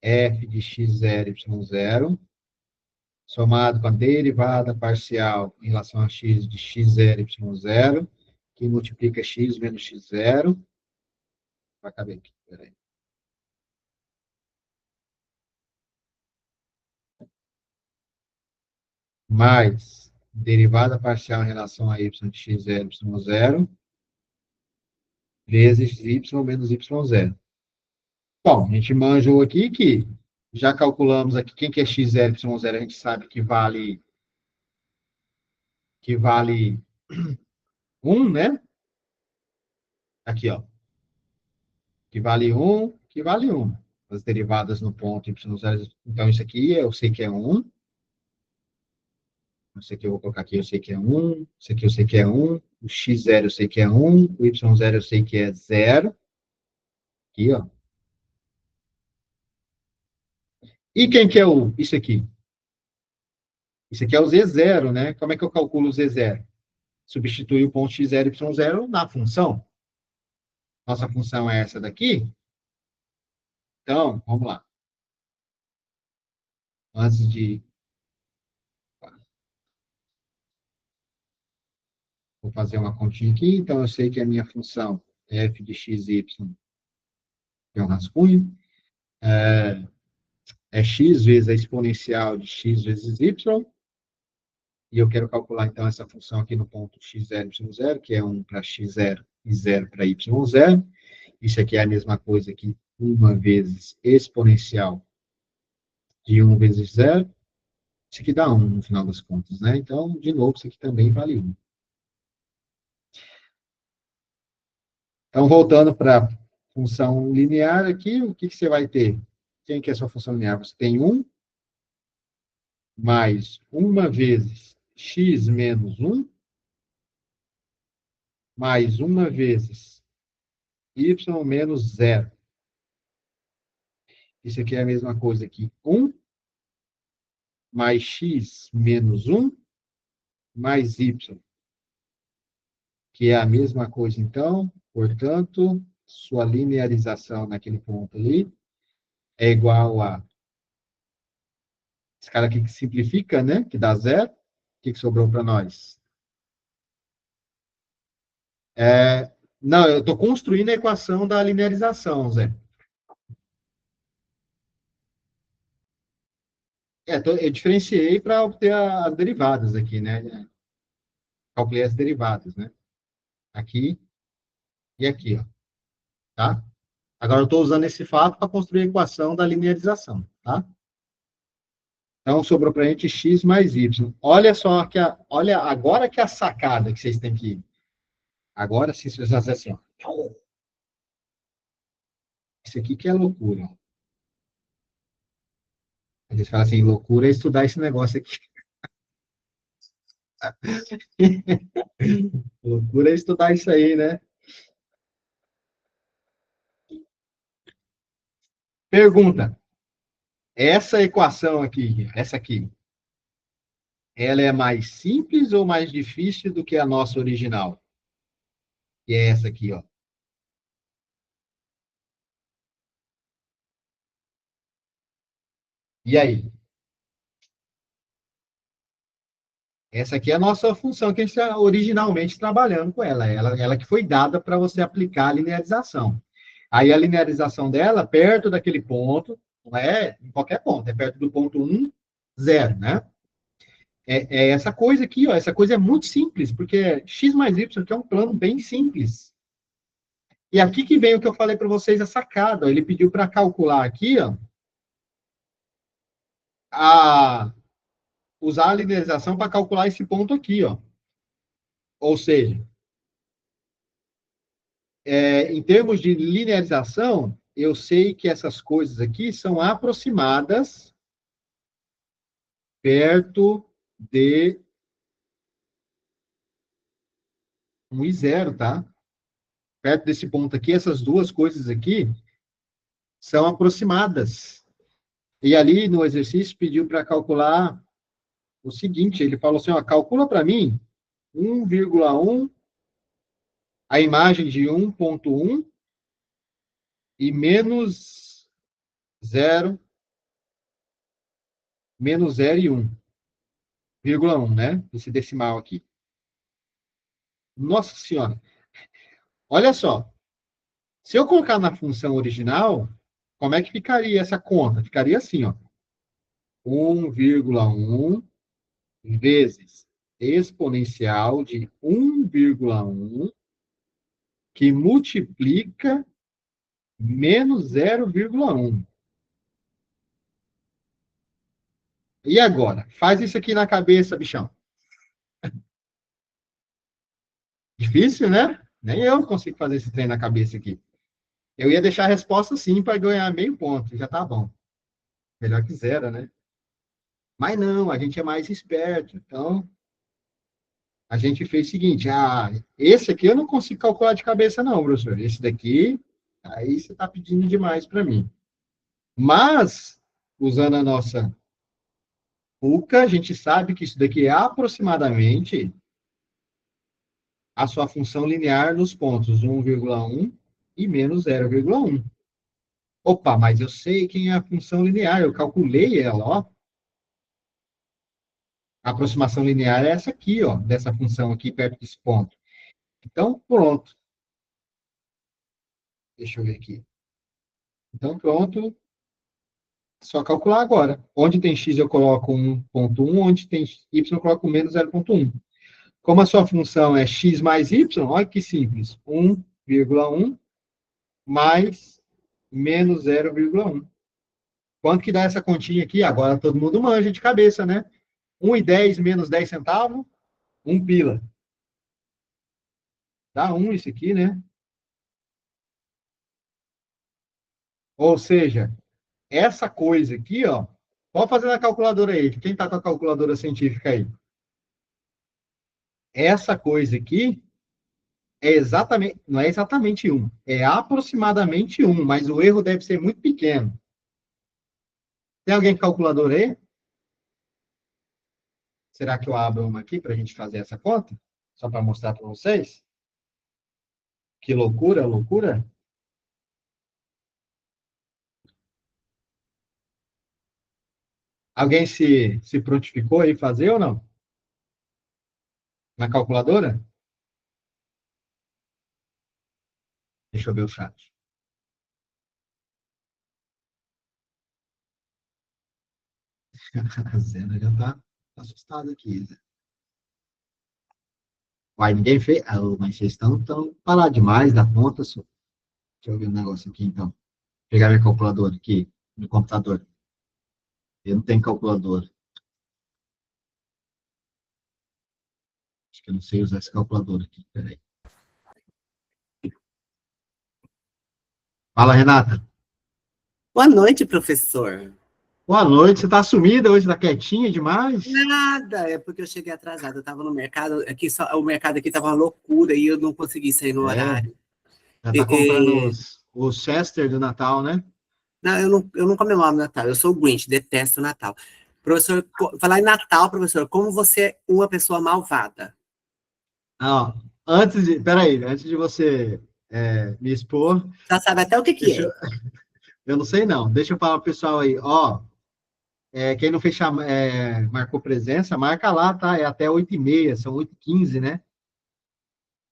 f de x0, y0, somado com a derivada parcial em relação a x de x0, y0, que multiplica x menos x0. Acabei aqui, peraí. Mais derivada parcial em relação a y de x0, y0, vezes y menos y0. Bom, a gente manjou aqui que já calculamos aqui quem que é x0, y0, a gente sabe que vale 1, né? Aqui, ó. Que vale 1, que vale 1. As derivadas no ponto y0. Então, isso aqui eu sei que é 1. Isso aqui eu vou colocar aqui, eu sei que é 1. Isso aqui eu sei que é 1. O x0 eu sei que é 1. O y0 eu sei que é 0. Aqui, ó. E quem que é isso aqui? Isso aqui é o z0, né? Como é que eu calculo o z0? Substituir o ponto x0 e y0 na função. Nossa função é essa daqui. Então, vamos lá. Antes de... Vou fazer uma continha aqui. Então, eu sei que a minha função é f de x, y, que é um rascunho. É x vezes a exponencial de x vezes y. E eu quero calcular, então, essa função aqui no ponto x0, y0, que é 1 para x0 e 0 para y0. Isso aqui é a mesma coisa que 1 vezes exponencial de 1 vezes 0. Isso aqui dá 1 no final das contas, né? Então, de novo, isso aqui também vale 1. Então, voltando para a função linear aqui, o que você vai ter? Quem que é a sua função linear? Você tem 1 mais 1 vezes x menos 1, mais 1 vezes y menos 0. Isso aqui é a mesma coisa que 1 mais x menos 1 mais y, que é a mesma coisa, então, portanto, sua linearização naquele ponto ali é igual a esse cara aqui que simplifica, né, que dá 0. O que sobrou para nós? Não, eu estou construindo a equação da linearização, Zé. Eu diferenciei para obter as derivadas aqui, né? Calculei as derivadas, né? Aqui e aqui, ó. Tá? Agora eu estou usando esse fato para construir a equação da linearização, tá? Então, sobrou para a gente x mais y. Olha só, olha agora que é a sacada que vocês têm que... Agora, se vocês fazerem assim, ó. Isso aqui que é loucura. Eles falam assim, loucura é estudar esse negócio aqui. Loucura é estudar isso aí, né? Pergunta. Essa equação aqui, essa aqui, ela é mais simples ou mais difícil do que a nossa original? Que é essa aqui, ó. E aí? Essa aqui é a nossa função que a gente está originalmente trabalhando com ela. Ela que foi dada para você aplicar a linearização. Aí a linearização dela, perto daquele ponto, não é em qualquer ponto, é perto do ponto 1, 0, né? É essa coisa aqui, ó. Essa coisa é muito simples, porque x mais y que é um plano bem simples. E aqui que vem o que eu falei para vocês, a sacada. Ó. Ele pediu para calcular aqui, ó, usar a linearização para calcular esse ponto aqui, ó. Ou seja, em termos de linearização, eu sei que essas coisas aqui são aproximadas perto de 1 e 0, tá? Perto desse ponto aqui, essas duas coisas aqui são aproximadas. E ali no exercício pediu para calcular o seguinte, ele falou assim, ó, calcula para mim 1,1, a imagem de 1,1 e menos 0 e 1,1, né? Esse decimal aqui. Nossa Senhora. Olha só. Se eu colocar na função original, como é que ficaria essa conta? Ficaria assim, ó. 1,1 vezes exponencial de 1,1 que multiplica menos 0,1. E agora? Faz isso aqui na cabeça, bichão. Difícil, né? Nem eu consigo fazer esse trem na cabeça aqui. Eu ia deixar a resposta sim para ganhar meio ponto, já tá bom. Melhor que zero, né? Mas não, a gente é mais esperto. Então, a gente fez o seguinte: esse aqui eu não consigo calcular de cabeça, não, professor. Esse daqui, aí você está pedindo demais para mim. Mas, usando a nossa UCA, a gente sabe que isso daqui é aproximadamente a sua função linear nos pontos 1,1 e menos 0,1. Opa, mas eu sei quem é a função linear, eu calculei ela, ó. A aproximação linear é essa aqui, ó, dessa função aqui perto desse ponto. Então, pronto. Deixa eu ver aqui. Então, pronto. Só calcular agora. Onde tem x eu coloco 1,1, onde tem y eu coloco menos 0,1. Como a sua função é x mais y, olha que simples. 1,1 mais menos 0,1. Quanto que dá essa continha aqui? Agora todo mundo manja de cabeça, né? 1,10 menos 10 centavos, 1 pila. Dá 1 isso aqui, né? Ou seja, essa coisa aqui, ó, pode fazer na calculadora aí. Quem está com a calculadora científica aí? Essa coisa aqui é exatamente, não é exatamente 1, é aproximadamente 1, mas o erro deve ser muito pequeno. Tem alguém com calculadora aí? Será que eu abro uma aqui para a gente fazer essa conta? Só para mostrar para vocês? Que loucura, loucura. Alguém se prontificou aí fazer ou não? Na calculadora? Deixa eu ver o chat. A Zena já está assustada aqui. Né? Uai, ninguém fez. Ah, mas vocês estão parados demais da conta, só. Deixa eu ver um negócio aqui, então. Vou pegar minha calculadora aqui no computador. Eu não tenho calculadora. Acho que eu não sei usar esse calculador aqui. Peraí. Fala, Renata. Boa noite, professor. Boa noite. Você está sumida hoje, está quietinha demais? Nada, é porque eu cheguei atrasada. Eu estava no mercado, aqui o mercado aqui estava uma loucura e eu não consegui sair no horário. Já está comprando os Chester do Natal, né? Não, eu não comemoro Natal, eu sou o Grinch, detesto Natal. Professor, falar em Natal, professor, como você é uma pessoa malvada? Ah, antes de você me expor, Já sabe até o que deixa, é. eu não sei não, deixa eu falar pro pessoal aí, ó, quem não fechar, marcou presença, marca lá, tá? É até 8h30, são 8h15, né?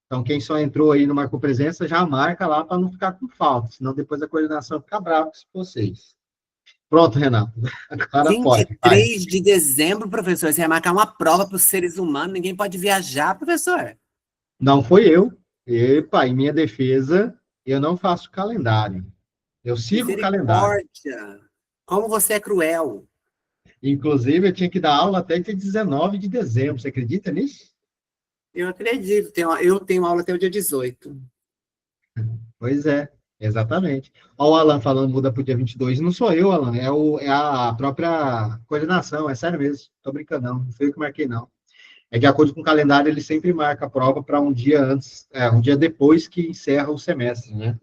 Então, quem só entrou aí e não marcou presença, já marca lá para não ficar com falta, senão depois a coordenação fica brava com vocês. Pronto, Renato, agora pode, vai. 23 de dezembro, professor, você vai marcar uma prova para os seres humanos, ninguém pode viajar, professor. Não foi eu. Epa, em minha defesa, eu não faço calendário. Eu sigo o calendário. Misericórdia! Como você é cruel. Inclusive, eu tinha que dar aula até dia 19 de dezembro. Você acredita nisso? Eu acredito, eu tenho aula até o dia 18. Pois é, exatamente. Olha o Alan falando muda para o dia 22. Não sou eu, Alan, é a própria coordenação, é sério mesmo. Estou brincando, não foi eu que marquei, não. É de acordo com o calendário, ele sempre marca a prova para um dia antes, um dia depois que encerra o semestre, né?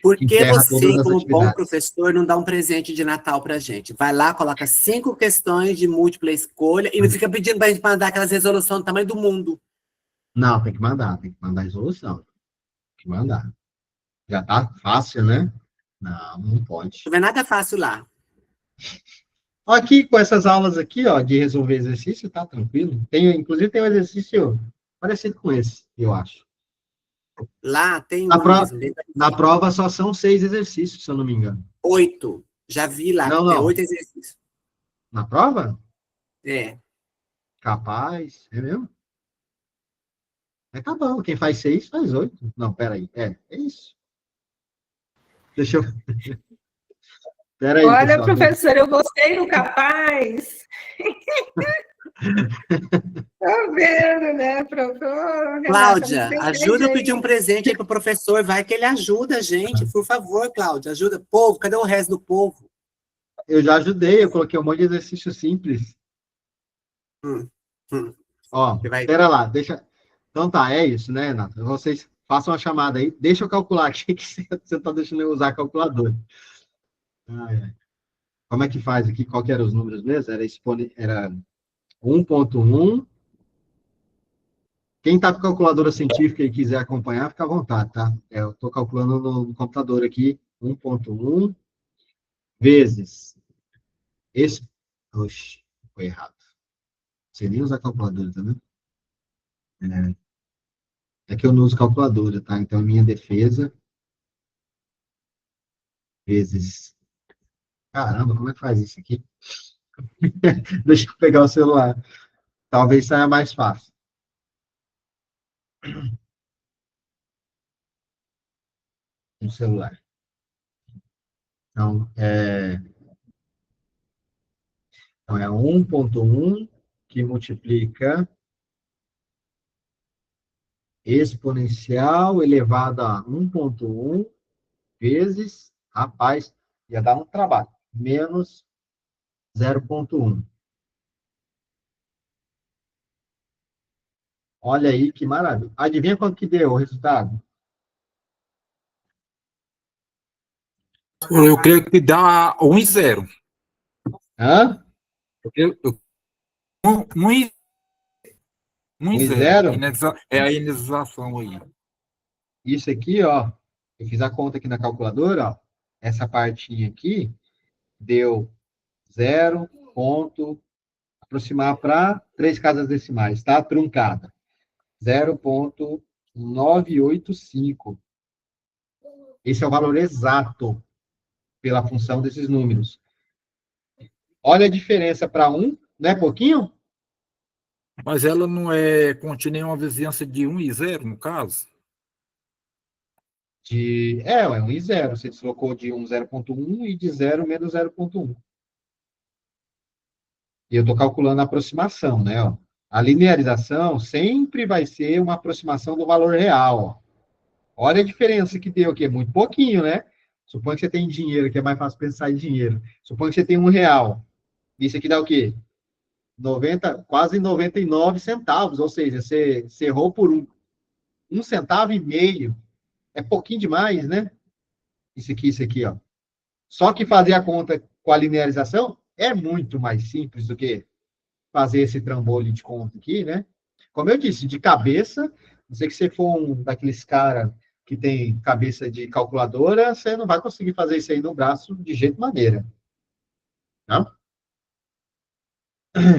Por Que que encerra você, todas as como bom atividades. professor, não dá um presente de Natal pra gente? Vai lá, coloca 5 questões de múltipla escolha e não fica pedindo pra gente mandar aquelas resoluções do tamanho do mundo. Não, tem que mandar a resolução. Tem que mandar. Já tá fácil, né? Não, não pode. Não vê nada fácil lá. Aqui, com essas aulas aqui, ó, de resolver exercício, tá tranquilo. Inclusive, tem um exercício parecido com esse, eu acho. Lá tem Na, um pro... mesmo. Na prova só são 6 exercícios, se eu não me engano. 8. Já vi lá, Não, tem não. 8 exercícios. Na prova? É. Capaz, é mesmo? Tá bom, quem faz 6 faz 8. Não, peraí. É isso. Deixa eu. Peraí, Olha, pessoal. professor, eu gostei do capaz. Tá vendo, né, professor? Renata, não Cláudia, tem ajuda eu pedir um jeito. presente aí pro professor. Vai que ele ajuda a gente. Por favor, Cláudia, ajuda. Povo, cadê o resto do povo? Eu já ajudei, eu coloquei um monte de exercício simples. Hum, hum. Ó, Você vai... pera lá, deixa. Então tá, é isso, né, Renato? Vocês façam a chamada aí. Deixa eu calcular aqui, que você está deixando eu usar a calculadora. Como é que faz aqui? Qual que eram os números mesmo? Era 1,1. Quem está com calculadora científica e quiser acompanhar, fica à vontade, tá? Eu estou calculando no computador aqui, 1,1 vezes esse. Oxe, foi errado. Você nem usa a calculadora, tá vendo? É que eu não uso calculadora, tá? Então, minha defesa vezes. Caramba, como é que faz isso aqui? Deixa eu pegar o celular. Talvez saia mais fácil. no celular. Então, é 1,1 que multiplica exponencial elevado a 1,1 vezes, rapaz, ia dar um trabalho, menos 0,1. Olha aí que maravilha. Adivinha quanto que deu o resultado? Eu creio que dá 1 e 0. Hã? Porque 1 e 1 e 0. 0? É a inicialização aí. Isso aqui, ó, eu fiz a conta aqui na calculadora, ó, essa partinha aqui deu 0 ponto, aproximar para 3 casas decimais, tá? Truncada. 0,985. Esse é o valor exato pela função desses números. Olha a diferença para 1, não é pouquinho? Mas ela não é contínua em uma vizinhança de 1 e 0, no caso? É 1 e 0. Você deslocou de 1, 0,1 e de 0, menos 0,1. E eu estou calculando a aproximação, né? Ó. A linearização sempre vai ser uma aproximação do valor real. Ó. Olha a diferença que deu aqui, é muito pouquinho, né? Suponha que você tem dinheiro, que é mais fácil pensar em dinheiro. Suponha que você tem R$ 1. Isso aqui dá o quê? quase 99 centavos, ou seja, você errou por 1,5 centavo. É pouquinho demais, né? Isso aqui, ó. Só que fazer a conta com a linearização é muito mais simples do que fazer esse trambolho de conta aqui, né? Como eu disse, de cabeça, não sei que você for um daqueles caras que tem cabeça de calculadora, você não vai conseguir fazer isso aí no braço de jeito maneira. Tá?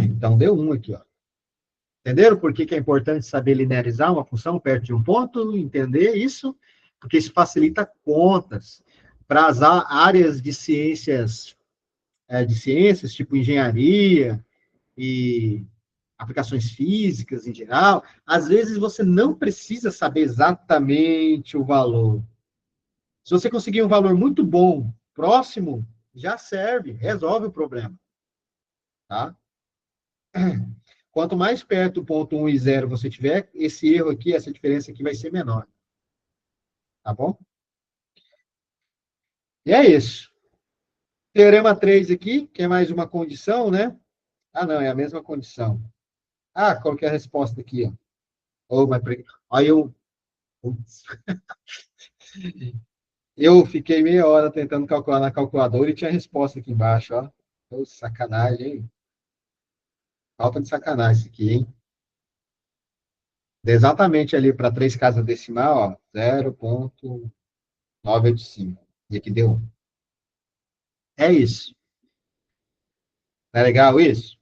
Então, deu 1 aqui, ó. Entenderam por que é importante saber linearizar uma função perto de um ponto? Entender isso? Porque isso facilita contas para as áreas de ciências, tipo engenharia e aplicações físicas em geral. Às vezes você não precisa saber exatamente o valor. Se você conseguir um valor muito bom, próximo, já serve, resolve o problema. Tá? Quanto mais perto do ponto 1 e 0 você tiver, esse erro aqui, essa diferença aqui vai ser menor. Tá bom? E é isso. Teorema 3 aqui, que é mais uma condição, né? Ah, não, é a mesma condição. Ah, qual que é a resposta aqui, ó? Oh, mas... Aí eu fiquei meia hora tentando calcular na calculadora e tinha a resposta aqui embaixo, ó. Oh, sacanagem, hein? Falta de sacanagem isso aqui, hein? Exatamente ali para 3 casas decimal, ó, 0,985. E aqui deu 1. É isso. Não é legal isso?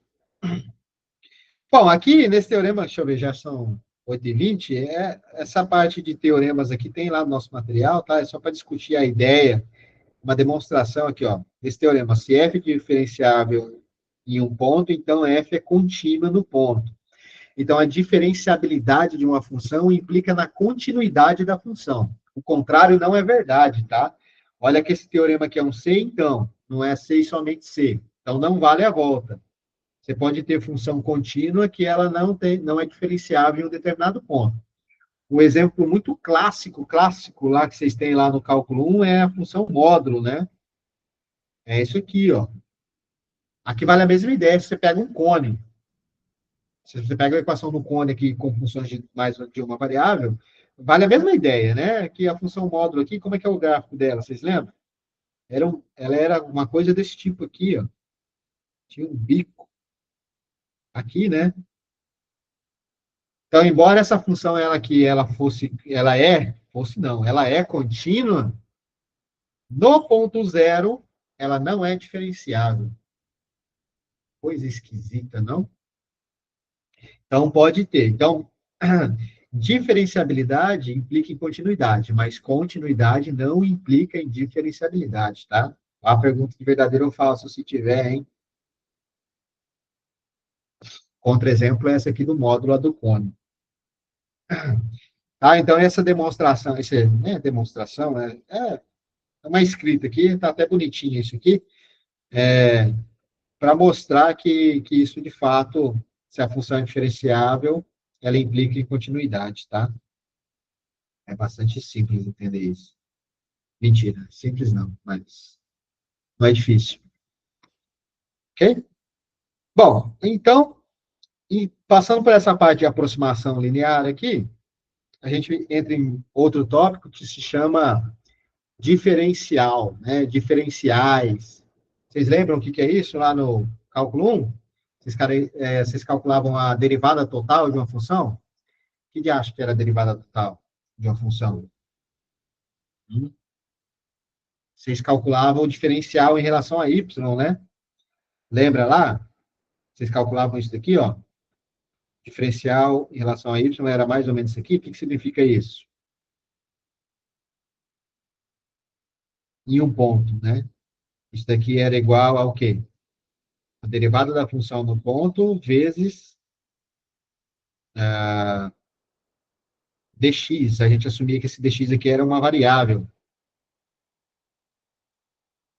Bom, aqui nesse teorema, deixa eu ver, já são 8h20, essa parte de teoremas aqui tem lá no nosso material, tá? É só para discutir a ideia, uma demonstração aqui, ó. Esse teorema, se f é diferenciável em um ponto, então f é contínua no ponto. Então, a diferenciabilidade de uma função implica na continuidade da função. O contrário não é verdade, tá? Olha que esse teorema aqui é um C, então, não é C e somente C. Então, não vale a volta. Você pode ter função contínua que ela não é diferenciável em um determinado ponto. Um exemplo muito clássico lá que vocês têm lá no cálculo 1 é a função módulo, né? É isso aqui, ó. Aqui vale a mesma ideia, você pega um cone. Se você pega a equação do cone aqui com funções de mais de uma variável, vale a mesma ideia, né? Que a função módulo aqui, como é que é o gráfico dela? Vocês lembram? Ela era uma coisa desse tipo aqui, ó. Tinha um bico aqui, né? Então, embora essa função ela é contínua, no ponto zero, ela não é diferenciável. Coisa esquisita, não? Então, pode ter. Então, diferenciabilidade implica em continuidade, mas continuidade não implica em diferenciabilidade, tá? A pergunta de verdadeiro ou falso, se tiver, hein? Contra-exemplo é essa aqui do módulo a do cone. Tá? Então, essa demonstração, demonstração, é uma escrita aqui, está até bonitinho isso aqui, para mostrar que isso, de fato, se a função é diferenciável, ela implica em continuidade, tá? É bastante simples entender isso. Mentira, simples não, mas não é difícil. Ok? Bom, então, e passando por essa parte de aproximação linear aqui, a gente entra em outro tópico que se chama diferencial, né? Diferenciais. Vocês lembram o que é isso lá no cálculo 1? Vocês calculavam a derivada total de uma função? O que acha que era a derivada total de uma função? Vocês calculavam o diferencial em relação a y, né? Lembra lá? Vocês calculavam isso daqui, ó. Diferencial em relação a y era mais ou menos isso aqui. O que significa isso? Em um ponto, né? Isso daqui era igual ao quê? A derivada da função no ponto vezes dx. A gente assumia que esse dx aqui era uma variável.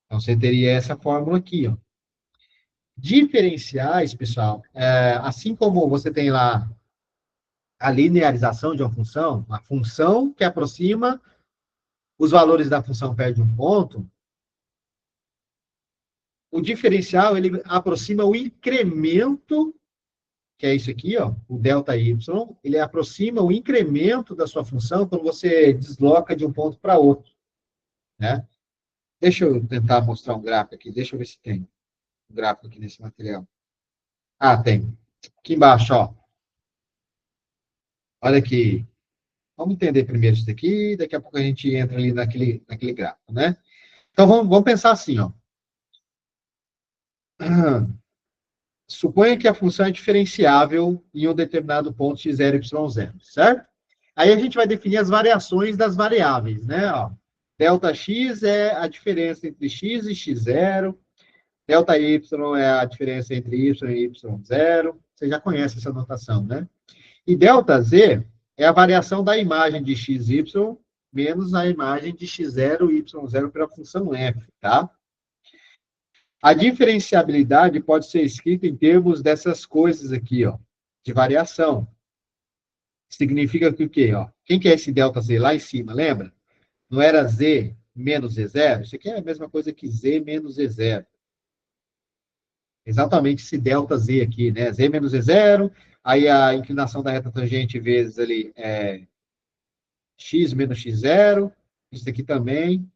Então, você teria essa fórmula aqui, ó. Diferenciais, pessoal, assim como você tem lá a linearização de uma função, a função que aproxima os valores da função perto de um ponto, o diferencial, ele aproxima o incremento, que é isso aqui, ó, o delta y, ele aproxima o incremento da sua função quando você desloca de um ponto para outro, né? Deixa eu tentar mostrar um gráfico aqui, deixa eu ver se tem um gráfico aqui nesse material. Ah, tem. Aqui embaixo, ó. Olha aqui. Vamos entender primeiro isso daqui, daqui a pouco a gente entra ali naquele gráfico, né? Então, vamos pensar assim, ó. Suponha que a função é diferenciável em um determinado ponto x0, y0, certo? Aí a gente vai definir as variações das variáveis, né? Ó, delta x é a diferença entre x e x0, delta y é a diferença entre y e y0. Você já conhece essa notação, né? E delta z é a variação da imagem de xy menos a imagem de x0 e y0 pela função f, tá? A diferenciabilidade pode ser escrita em termos dessas coisas aqui, ó, de variação. Significa que o quê? Ó? Quem que é esse delta z lá em cima, lembra? Não era z menos z0? Isso aqui é a mesma coisa que z menos z0. Exatamente esse delta z aqui, né? Z menos z0, aí a inclinação da reta tangente vezes ali x menos x0, isso aqui também,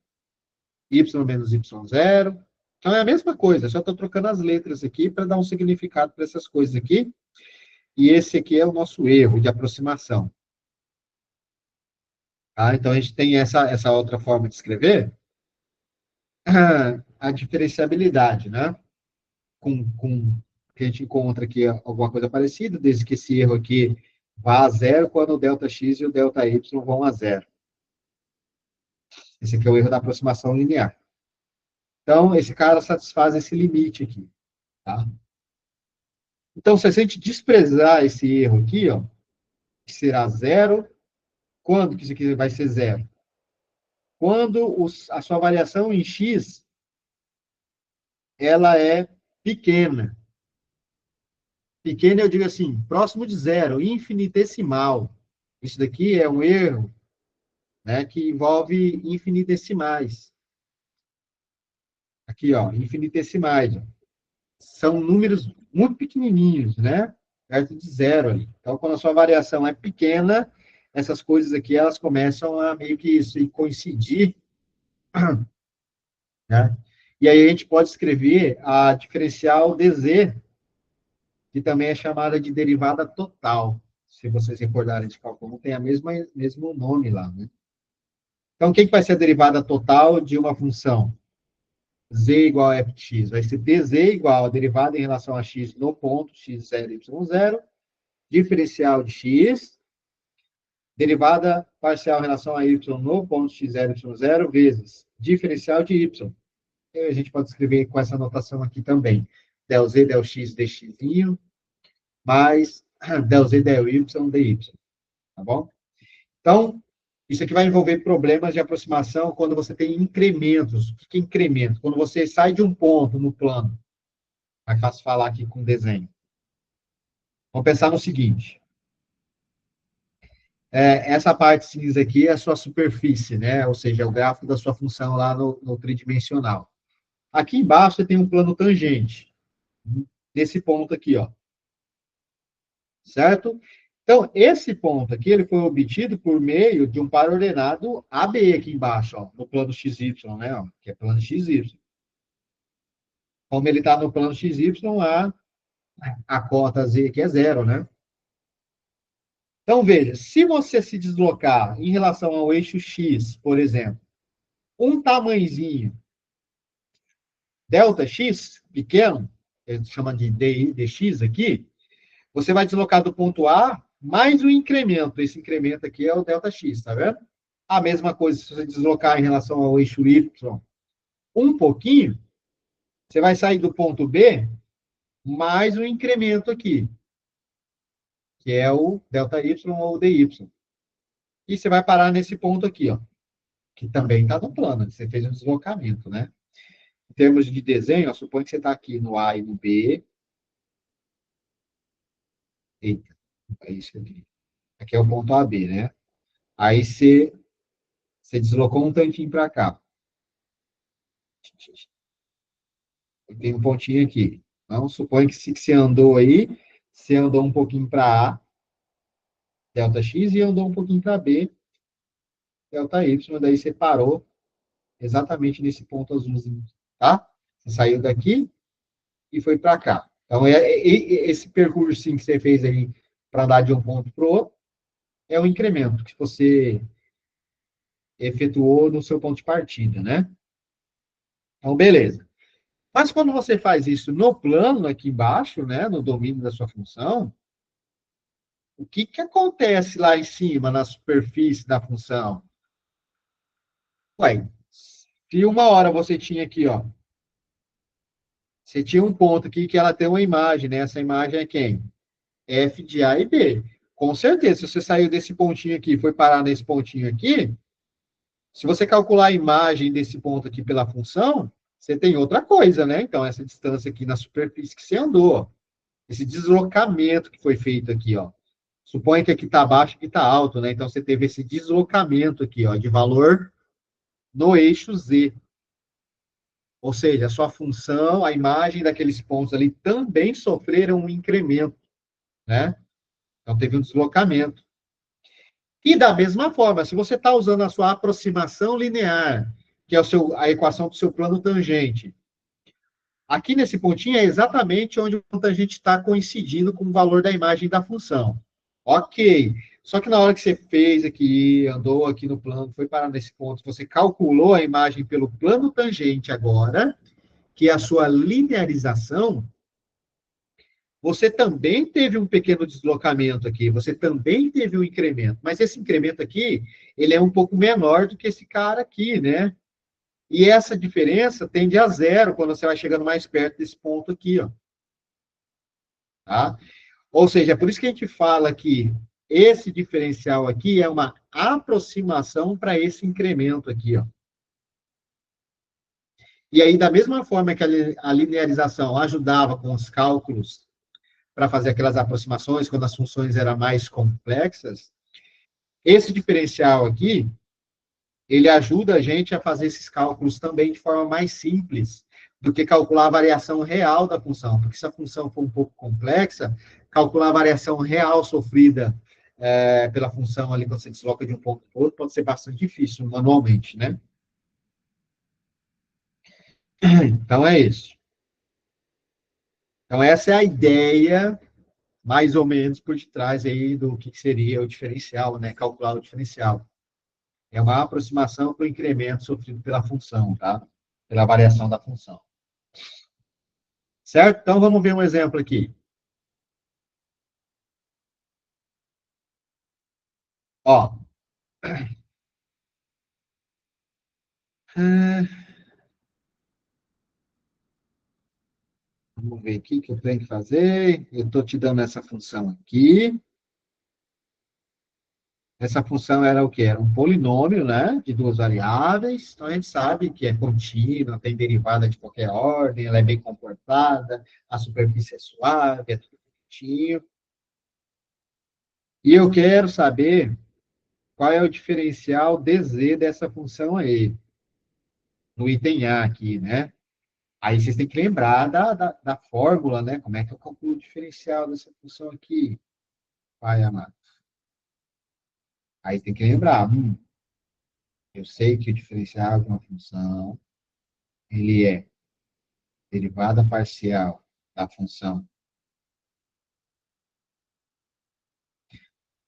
y menos y0. Então, é a mesma coisa, só estou trocando as letras aqui para dar um significado para essas coisas aqui. E esse aqui é o nosso erro de aproximação. Tá? Então, a gente tem essa outra forma de escrever, a diferenciabilidade, né? Que a gente encontra aqui alguma coisa parecida, desde que esse erro aqui vá a zero, quando o delta x e o delta y vão a zero. Esse aqui é o erro da aproximação linear. Então, esse cara satisfaz esse limite aqui, tá? Então, se a gente desprezar esse erro aqui, ó, que será zero, quando que isso aqui vai ser zero? Quando a sua variação em x, ela é pequena. Pequena, eu digo assim, próximo de zero, infinitesimal. Isso daqui é um erro, né, que envolve infinitesimais. Aqui, ó, infinitesimais. Ó. São números muito pequenininhos, né? Perto de zero ali. Então, quando a sua variação é pequena, essas coisas aqui, elas começam a meio que se coincidir, né? E aí a gente pode escrever a diferencial dz, que também é chamada de derivada total. Se vocês recordarem de cálculo 1, tem mesmo nome lá, né? Então, o que vai ser a derivada total de uma função? Z igual a f de x. Vai ser dz igual a derivada em relação a x no ponto x0, y0, diferencial de x, derivada parcial em relação a y no ponto x0, y0, vezes diferencial de y. E a gente pode escrever com essa notação aqui também. Del z, del x, dx, mais del z, del y, dy. Tá bom? Então, isso aqui vai envolver problemas de aproximação quando você tem incrementos. O que é incremento? Quando você sai de um ponto no plano. Mais fácil falar aqui com desenho. Vamos pensar no seguinte. Essa parte cinza aqui é a sua superfície, né? Ou seja, é o gráfico da sua função lá no tridimensional. Aqui embaixo você tem um plano tangente. Desse ponto aqui, ó. Certo? Então, esse ponto aqui, ele foi obtido por meio de um par ordenado AB aqui embaixo, ó, no plano XY, né? Ó, que é plano XY. Como ele está no plano XY, a cota Z aqui é zero, né? Então, veja, se você se deslocar em relação ao eixo X, por exemplo, um tamanhozinho delta X, pequeno, a gente chama de dx aqui, você vai deslocar do ponto A mais um incremento. Esse incremento aqui é o delta X, tá vendo? A mesma coisa se você deslocar em relação ao eixo Y um pouquinho, você vai sair do ponto B mais um incremento aqui, que é o ΔY ou dy. E você vai parar nesse ponto aqui, ó, que também está no plano, você fez um deslocamento, né? Em termos de desenho, ó, suponha que você está aqui no A e no B. Eita, é isso aqui. Aqui é o ponto AB, né? Aí você deslocou um tantinho para cá. Tem um pontinho aqui. Então, suponha que se você andou aí, você andou um pouquinho para A, ΔX, e andou um pouquinho para B, ΔY, daí você parou exatamente nesse ponto azulzinho, tá? Você saiu daqui e foi para cá. Então, esse percurso que você fez aí para andar de um ponto para o outro é o incremento que você efetuou no seu ponto de partida, né? Então, beleza. Mas quando você faz isso no plano aqui embaixo, né, no domínio da sua função, o que acontece lá em cima, na superfície da função? Ué, se uma hora você tinha aqui, ó, você tinha um ponto aqui que ela tem uma imagem, né? Essa imagem é quem? F de A e B. Com certeza, se você saiu desse pontinho aqui e foi parar nesse pontinho aqui, se você calcular a imagem desse ponto aqui pela função, você tem outra coisa, né? Então, essa distância aqui na superfície que você andou, ó, esse deslocamento que foi feito aqui, ó. Suponha que aqui está baixo e aqui está alto, né? Então, você teve esse deslocamento aqui, ó, de valor no eixo Z. Ou seja, a sua função, a imagem daqueles pontos ali também sofreram um incremento, né? Então, teve um deslocamento. E da mesma forma, se você está usando a sua aproximação linear, que é a equação do seu plano tangente, aqui nesse pontinho é exatamente onde o tangente está coincidindo com o valor da imagem da função. Ok. Só que na hora que você fez aqui, andou aqui no plano, foi parar nesse ponto, você calculou a imagem pelo plano tangente agora, que é a sua linearização, você também teve um pequeno deslocamento aqui, você também teve um incremento, mas esse incremento aqui, ele é um pouco menor do que esse cara aqui, né? E essa diferença tende a zero quando você vai chegando mais perto desse ponto aqui, ó. Tá? Ou seja, é por isso que a gente fala que esse diferencial aqui é uma aproximação para esse incremento aqui, ó. E aí, da mesma forma que a linearização ajudava com os cálculos para fazer aquelas aproximações quando as funções eram mais complexas, esse diferencial aqui, ele ajuda a gente a fazer esses cálculos também de forma mais simples do que calcular a variação real da função. Porque se a função for um pouco complexa, calcular a variação real sofrida pela função ali quando você desloca de um ponto para o outro pode ser bastante difícil manualmente, né? Então é isso. Então essa é a ideia, mais ou menos, por detrás aí do que seria o diferencial, né? Calcular o diferencial. É uma aproximação para o incremento sofrido pela função, tá? Pela variação da função. Certo? Então, vamos ver um exemplo aqui. Ó. Vamos ver aqui o que eu tenho que fazer. Eu estou te dando essa função aqui. Essa função era o quê? Era um polinômio, né, de duas variáveis. Então, a gente sabe que é contínua, tem derivada de qualquer ordem, ela é bem comportada, a superfície é suave, é tudo bonitinho. E eu quero saber qual é o diferencial dz dessa função aí, no item A aqui, né? Aí vocês têm que lembrar da fórmula, né? Como é que eu calculo o diferencial dessa função aqui, pai amado? Aí tem que lembrar, eu sei que o diferencial de uma função, ele é derivada parcial da função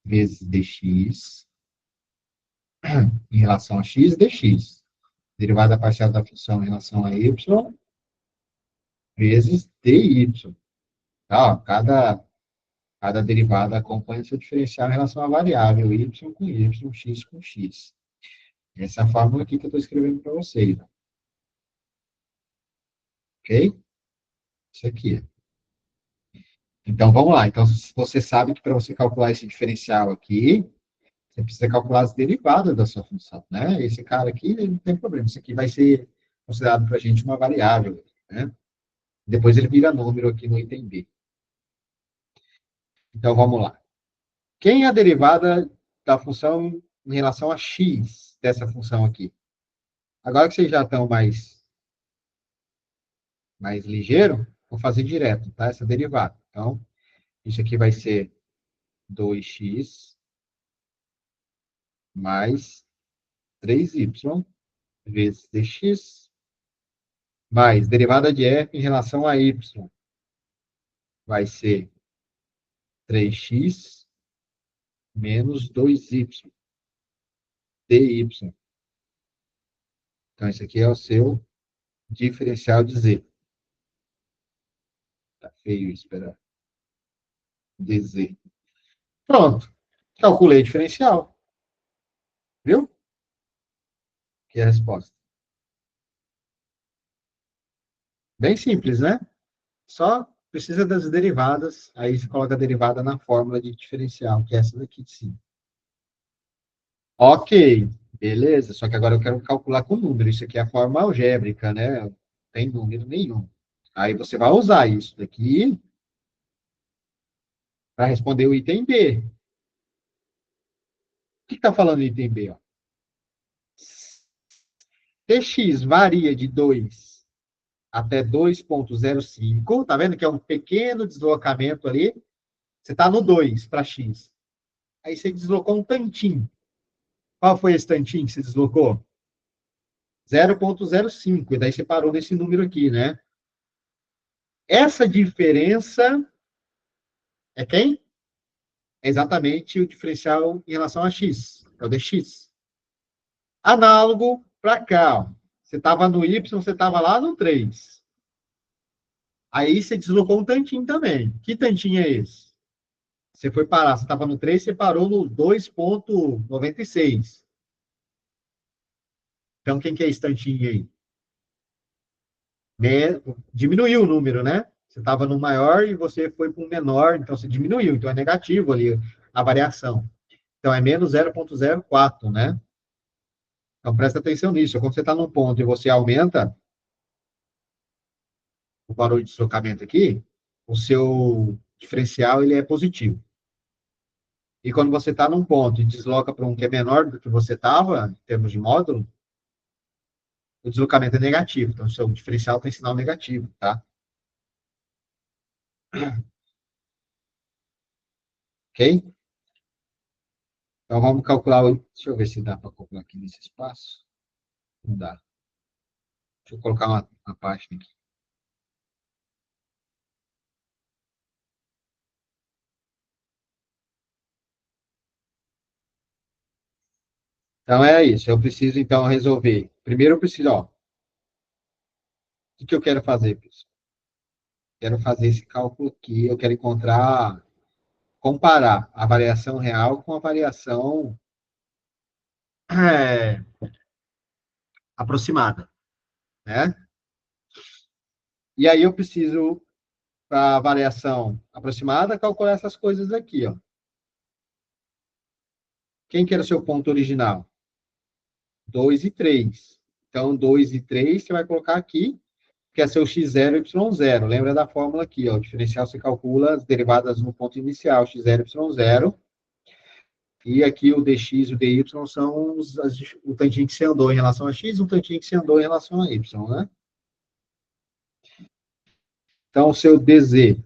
vezes dx em relação a x dx. Derivada parcial da função em relação a y vezes dy. Tá? Ó, cada derivada acompanha seu diferencial em relação à variável y com y, x com x. Essa é a fórmula aqui que eu estou escrevendo para vocês. Ok? Isso aqui. Então, vamos lá. Então, você sabe que para você calcular esse diferencial aqui, você precisa calcular as derivadas da sua função, né? Esse cara aqui, não tem problema. Isso aqui vai ser considerado para a gente uma variável, né? Depois ele vira número aqui no item B. Então, vamos lá. Quem é a derivada da função em relação a x dessa função aqui? Agora que vocês já estão mais ligeiro, vou fazer direto, tá? Essa derivada. Então, isso aqui vai ser 2x mais 3y vezes dx, mais derivada de f em relação a y, vai ser 3x menos 2y dy. Então, esse aqui é o seu diferencial de z. Tá feio isso, espera. dz. Pronto. Calculei o diferencial. Viu? Que é a resposta. Bem simples, né? Só precisa das derivadas, aí você coloca a derivada na fórmula de diferencial, que é essa daqui de cima. Ok, beleza. Só que agora eu quero calcular com número. Isso aqui é a forma algébrica, né? Não tem número nenhum. Aí você vai usar isso daqui para responder o item B. O que está falando o item B? Ó? Tx varia de 2 até 2,05. Tá vendo que é um pequeno deslocamento ali? Você está no 2 para x. Aí você deslocou um tantinho. Qual foi esse tantinho que você deslocou? 0,05. E daí você parou nesse número aqui, né? Essa diferença é quem? É exatamente o diferencial em relação a x. É o dx. Análogo para cá. Ó. Você estava no y, você estava lá no 3. Aí você deslocou um tantinho também. Que tantinho é esse? Você foi parar, você estava no 3, você parou no 2,96. Então, quem que é esse tantinho aí? Diminuiu o número, né? Você estava no maior e você foi para um menor, então você diminuiu. Então, é negativo ali a variação. Então, é menos 0,04, né? Então, presta atenção nisso. Quando você está num ponto e você aumenta o valor de deslocamento aqui, o seu diferencial ele é positivo. E quando você está num ponto e desloca para um que é menor do que você estava, em termos de módulo, o deslocamento é negativo. Então, o seu diferencial tem sinal negativo, tá? Ok? Então, vamos calcular. Deixa eu ver se dá para calcular aqui nesse espaço. Não dá. Deixa eu colocar uma página aqui. Então, é isso. Eu preciso, então, resolver. Primeiro, eu preciso, ó. O que eu quero fazer, pessoal? Quero fazer esse cálculo aqui. Eu quero comparar a variação real com a variação é, aproximada, né? E aí eu preciso, para a variação aproximada, calcular essas coisas aqui, ó. quem que era o seu ponto original? 2 e 3. Então, 2 e 3 você vai colocar aqui, que é seu x0 e y0. Lembra da fórmula aqui, ó. O diferencial você calcula as derivadas no ponto inicial, x0 e y0. E aqui o dx e o dy são o tantinho que você andou em relação a x, o tantinho que você andou em relação a y, né? Então, o seu dz,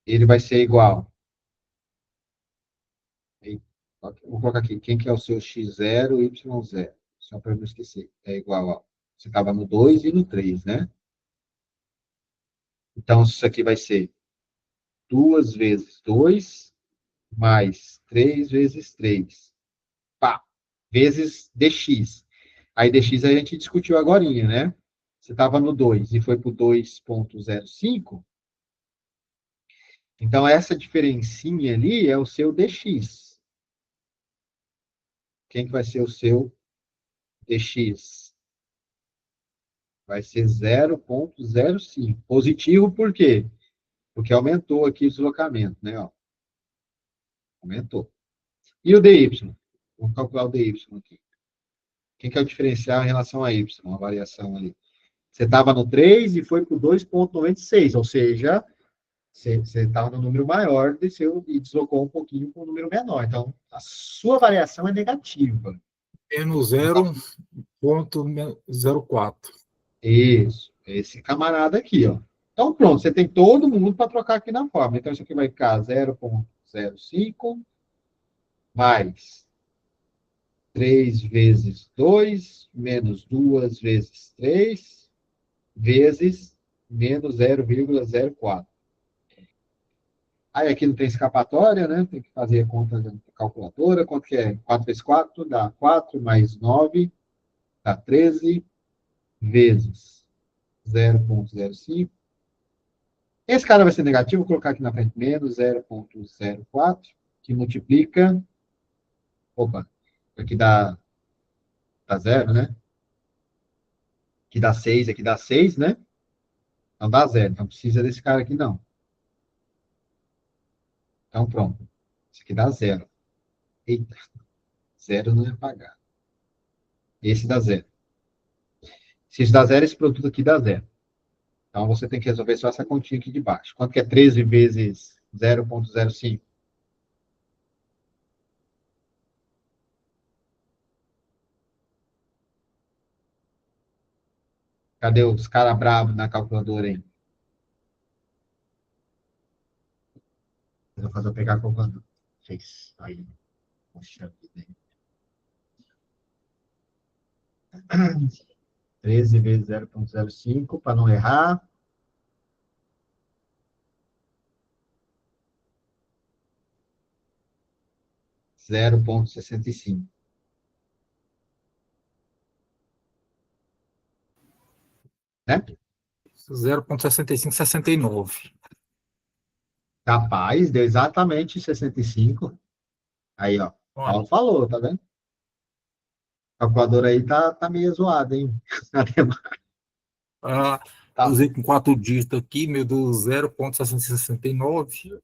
ele vai ser igual. Vou colocar aqui, quem que é o seu x0 e y0? Só para eu não esquecer. É igual, ó. Você estava no 2 e no 3, né? Então, isso aqui vai ser 2 vezes 2 mais 3 vezes 3. Pá, vezes dx. Aí dx a gente discutiu agora, né? Você estava no 2 e foi para o 2,05. Então, essa diferencinha ali é o seu dx. Quem que vai ser o seu dx? Vai ser 0,05. Positivo por quê? Porque aumentou aqui o deslocamento, né? Ó. Aumentou. E o dy? Vamos calcular o dy aqui. Quem que é o diferencial em relação a y? Uma variação ali. Você estava no 3 e foi para o 2,96, ou seja, você estava no número maior, desceu e deslocou um pouquinho para um número menor. Então, a sua variação é negativa. Menos 0,04. Isso. Esse camarada aqui, ó. Então, pronto, você tem todo mundo para trocar aqui na fórmula. Então, isso aqui vai ficar 0,05 mais 3 vezes 2 menos 2 vezes 3 vezes menos 0,04. Aí aqui não tem escapatória, né? Tem que fazer a conta da calculadora. Quanto que é? 4 vezes 4 dá 4 mais 9 dá 13 vezes 0,05. Esse cara vai ser negativo, vou colocar aqui na frente menos 0,04, que multiplica. Opa, aqui dá 0, né? Aqui dá 6, aqui dá 6, né? Não dá 0, não precisa desse cara aqui, não. Então, pronto. Isso aqui dá 0. Eita, 0 não é pagar. Esse dá 0. Se isso dá 0, esse produto aqui dá 0. Então, você tem que resolver só essa continha aqui de baixo. Quanto que é 13 vezes 0,05? Cadê os caras bravos na calculadora aí? Eu vou pegar a calculadora. Fez. Aí. Poxa vida. 13 vezes 0,05, para não errar. Zero vírgula 65. Né? 0,65, 69. Capaz, deu exatamente 65. Aí, ó. Paulo falou, tá vendo? A calculadora aí tá meio zoada, hein? Ah, Tá. usei com 4 dígitos aqui, meu do 0,669.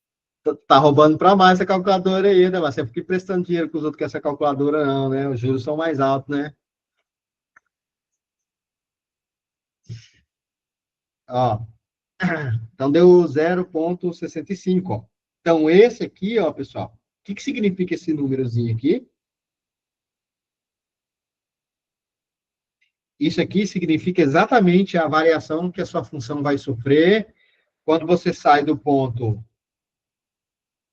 Tá roubando para mais essa calculadora aí, né? Mas você fica prestando dinheiro com os outros com essa calculadora, não, né? Os juros são mais altos, né? Ó. Então, deu 0,65, ó. Então, esse aqui, ó, pessoal, o que significa esse númerozinho aqui? Isso aqui significa exatamente a variação que a sua função vai sofrer quando você sai do ponto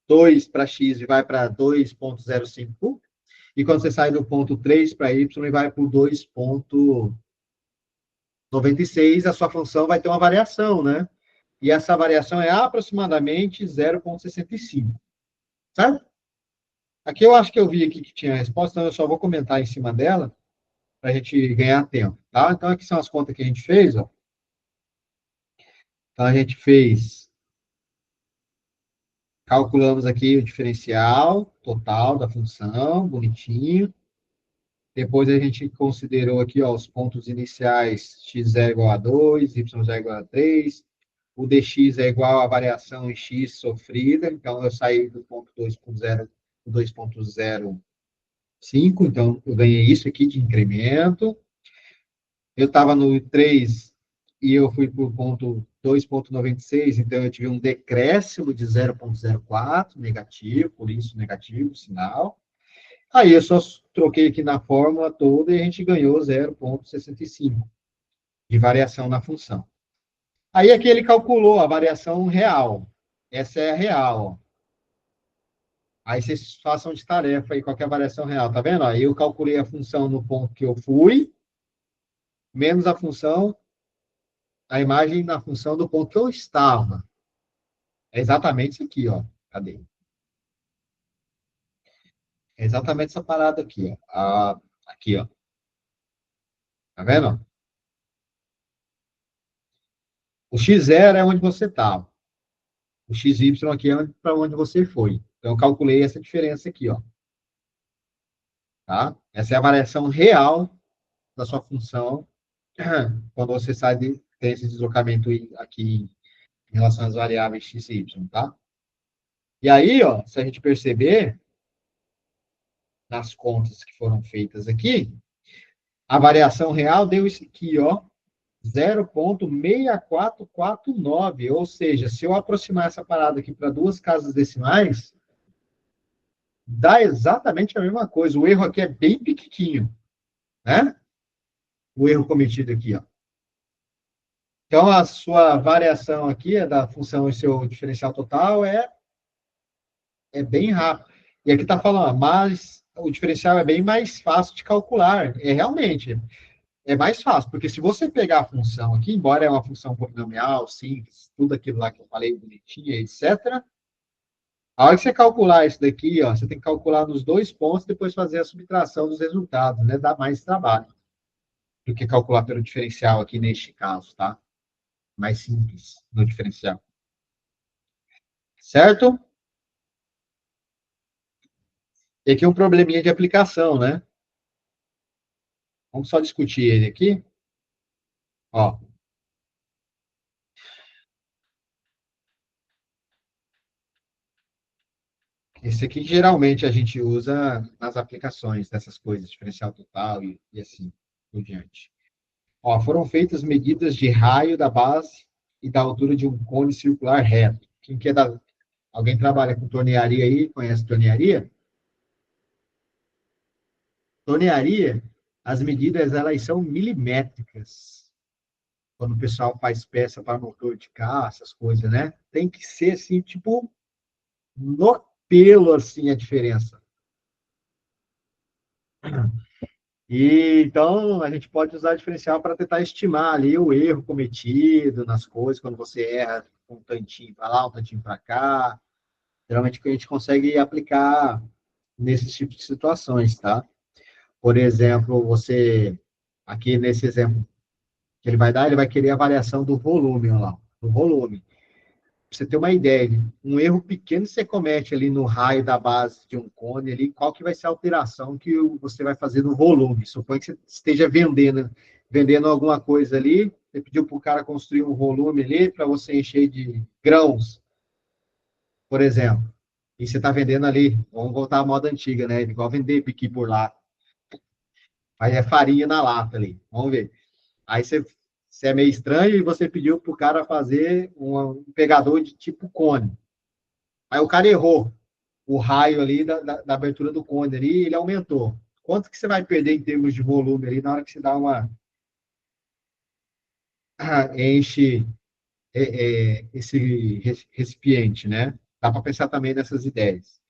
2 para x e vai para 2,05, e quando você sai do ponto 3 para y e vai para o 2,96, a sua função vai ter uma variação, né? E essa variação é aproximadamente 0,65, certo? Aqui eu acho que eu vi aqui que tinha a resposta, então eu só vou comentar em cima dela para a gente ganhar tempo, tá? Então, aqui são as contas que a gente fez, ó. Então, a gente fez, calculamos aqui o diferencial total da função, bonitinho. Depois a gente considerou aqui, ó, os pontos iniciais, x é igual a 2, y é igual a 3, o dx é igual à variação em x sofrida, então eu saí do ponto 2 para o 2,05, então eu ganhei isso aqui de incremento. Eu estava no 3 e eu fui para o ponto 2,96, então eu tive um decréscimo de 0,04, negativo, por isso negativo, sinal. Aí eu só troquei aqui na fórmula toda e a gente ganhou 0,65 de variação na função. Aí aqui ele calculou a variação real. Essa é a real, ó. Aí vocês façam de tarefa aí qual que é a variação real, tá vendo? Aí eu calculei a função no ponto que eu fui, menos a função, a imagem na função do ponto que eu estava. É exatamente isso aqui, ó. Cadê? É exatamente essa parada aqui, ó. Aqui, ó. Tá vendo? O x0 é onde você estava. O xy aqui é para onde você foi. Então, eu calculei essa diferença aqui, ó. Tá? Essa é a variação real da sua função quando você tem esse deslocamento aqui em relação às variáveis x e y, tá? E aí, ó, se a gente perceber, nas contas que foram feitas aqui, a variação real deu isso aqui, ó, 0,6449, ou seja, se eu aproximar essa parada aqui para duas casas decimais, dá exatamente a mesma coisa. O erro aqui é bem pequenininho, né? O erro cometido aqui, ó. Então, a sua variação aqui da função e seu diferencial total é bem rápido. E aqui está falando, mas o diferencial é bem mais fácil de calcular. É realmente, é mais fácil, porque se você pegar a função aqui, embora é uma função polinomial, simples, tudo aquilo lá que eu falei, bonitinha, etc., a hora que você calcular isso daqui, ó, você tem que calcular nos dois pontos, depois fazer a subtração dos resultados, né? Dá mais trabalho do que calcular pelo diferencial aqui neste caso, tá? Mais simples no diferencial. Certo? E aqui um probleminha de aplicação, né? Vamos só discutir ele aqui. Ó. Esse aqui geralmente a gente usa nas aplicações dessas coisas, diferencial total e assim por diante. Ó, foram feitas medidas de raio da base e da altura de um cone circular reto. Quem quer dar... Alguém trabalha com tornearia aí? Conhece tornearia? Tornearia, as medidas elas são milimétricas. Quando o pessoal faz peça para motor de carro, essas coisas, né? Tem que ser assim, tipo, no pelo, assim, a diferença. E, então, a gente pode usar diferencial para tentar estimar ali o erro cometido nas coisas, quando você erra um tantinho para lá, um tantinho para cá. Geralmente, a gente consegue aplicar nesses tipos de situações, tá? Por exemplo, você, aqui nesse exemplo que ele vai dar, ele vai querer a variação do volume, olha lá, do volume. Pra você ter uma ideia, um erro pequeno que você comete ali no raio da base de um cone ali, qual que vai ser a alteração que você vai fazer no volume? Suponha que você esteja vendendo alguma coisa ali, você pediu para o cara construir um volume ali para você encher de grãos, por exemplo. E você está vendendo ali, vamos voltar à moda antiga, né? Igual vender piqui por lá. Aí é farinha na lata ali, vamos ver. Aí você é meio estranho e você pediu para o cara fazer um pegador de tipo cone. Aí o cara errou o raio ali da abertura do cone ali, ele aumentou. Quanto que você vai perder em termos de volume ali na hora que você dá uma enche esse recipiente, né? Dá para pensar também nessas ideias.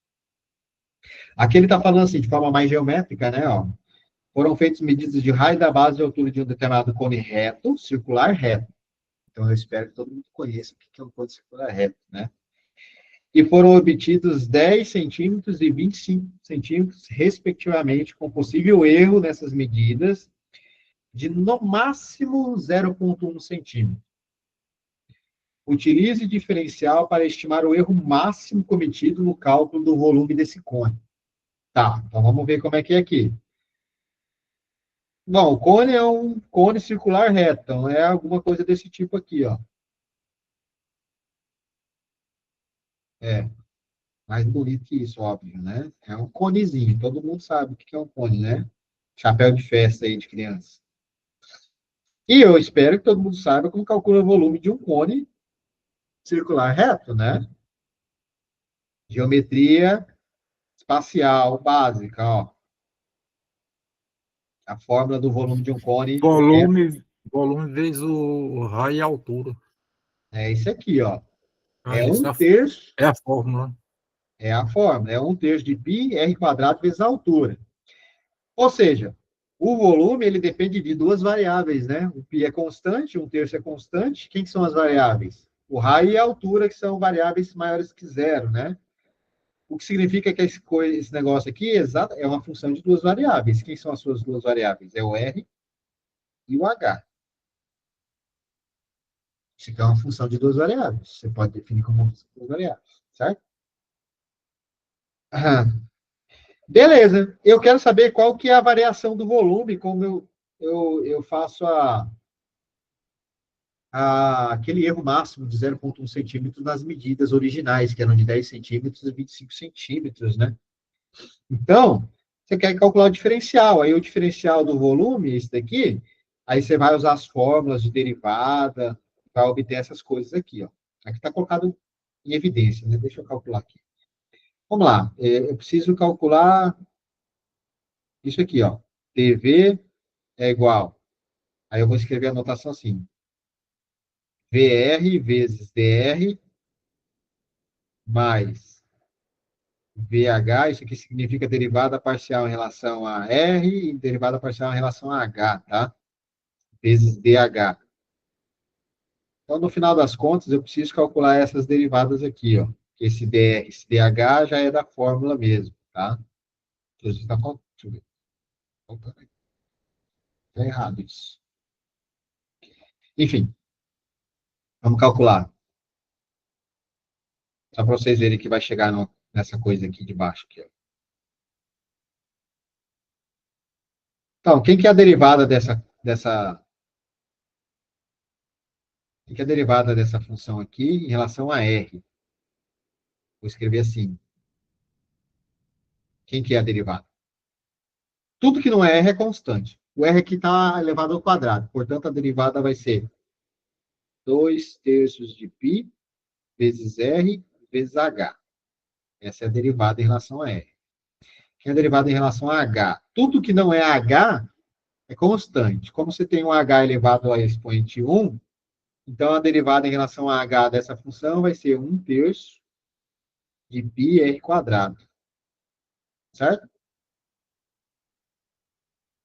Aqui ele está falando assim, de forma mais geométrica, né? Ó, foram feitas medidas de raio da base e altura de um determinado cone reto, circular reto. Então, eu espero que todo mundo conheça o que é um cone circular reto, né? E foram obtidos 10 centímetros e 25 centímetros, respectivamente, com possível erro nessas medidas, de no máximo 0,1 centímetro. Utilize diferencial para estimar o erro máximo cometido no cálculo do volume desse cone. Tá, então vamos ver como é que é aqui. Bom, o cone é um cone circular reto, então é alguma coisa desse tipo aqui, ó. Mais bonito que isso, óbvio, né? É um conezinho, todo mundo sabe o que é um cone, né? Chapéu de festa aí de criança. E eu espero que todo mundo saiba como calcula o volume de um cone circular reto, né? Geometria espacial básica, ó. A fórmula do volume de um cone Volume vezes o raio e a altura. é isso aqui, ó. Ah, É isso um terço, é a fórmula. é a fórmula, é um terço de π r quadrado vezes a altura. Ou seja, o volume ele depende de duas variáveis, né? O π é constante, um terço é constante. Quem que são as variáveis? O raio e a altura, que são variáveis maiores que zero, né? O que significa que esse negócio aqui é uma função de duas variáveis. Quem são as suas duas variáveis? É o R e o H. Isso aqui é uma função de duas variáveis. Você pode definir como duas variáveis, certo? Beleza. Eu quero saber qual que é a variação do volume, como eu faço aquele erro máximo de 0,1 centímetro nas medidas originais, que eram de 10 centímetros e 25 centímetros, né? Então, você quer calcular o diferencial. Aí o diferencial do volume, esse daqui, aí você vai usar as fórmulas de derivada, vai obter essas coisas aqui, ó. Aqui está colocado em evidência, né? Deixa eu calcular aqui. Vamos lá. Eu preciso calcular isso aqui, ó. TV é igual. Aí eu vou escrever a notação assim. VR vezes DR mais VH, isso aqui significa derivada parcial em relação a R e derivada parcial em relação a H, tá? Vezes DH. Então, no final das contas, eu preciso calcular essas derivadas aqui, ó. Esse DR, esse DH já é da fórmula mesmo, tá? Deixa eu ver. Tá errado isso. Enfim, vamos calcular. Só para vocês verem que vai chegar nessa coisa aqui de baixo. Aqui, ó. Então, quem que é a derivada quem que é a derivada dessa função aqui em relação a R? Vou escrever assim. Quem que é a derivada? Tudo que não é R é constante. O R aqui está elevado ao quadrado. Portanto, a derivada vai ser 2 terços de π vezes R vezes H. Essa é a derivada em relação a R. Quem é a derivada em relação a H? Tudo que não é H é constante. Como você tem um H elevado a expoente 1, então a derivada em relação a H dessa função vai ser 1 terço de π r quadrado. Certo?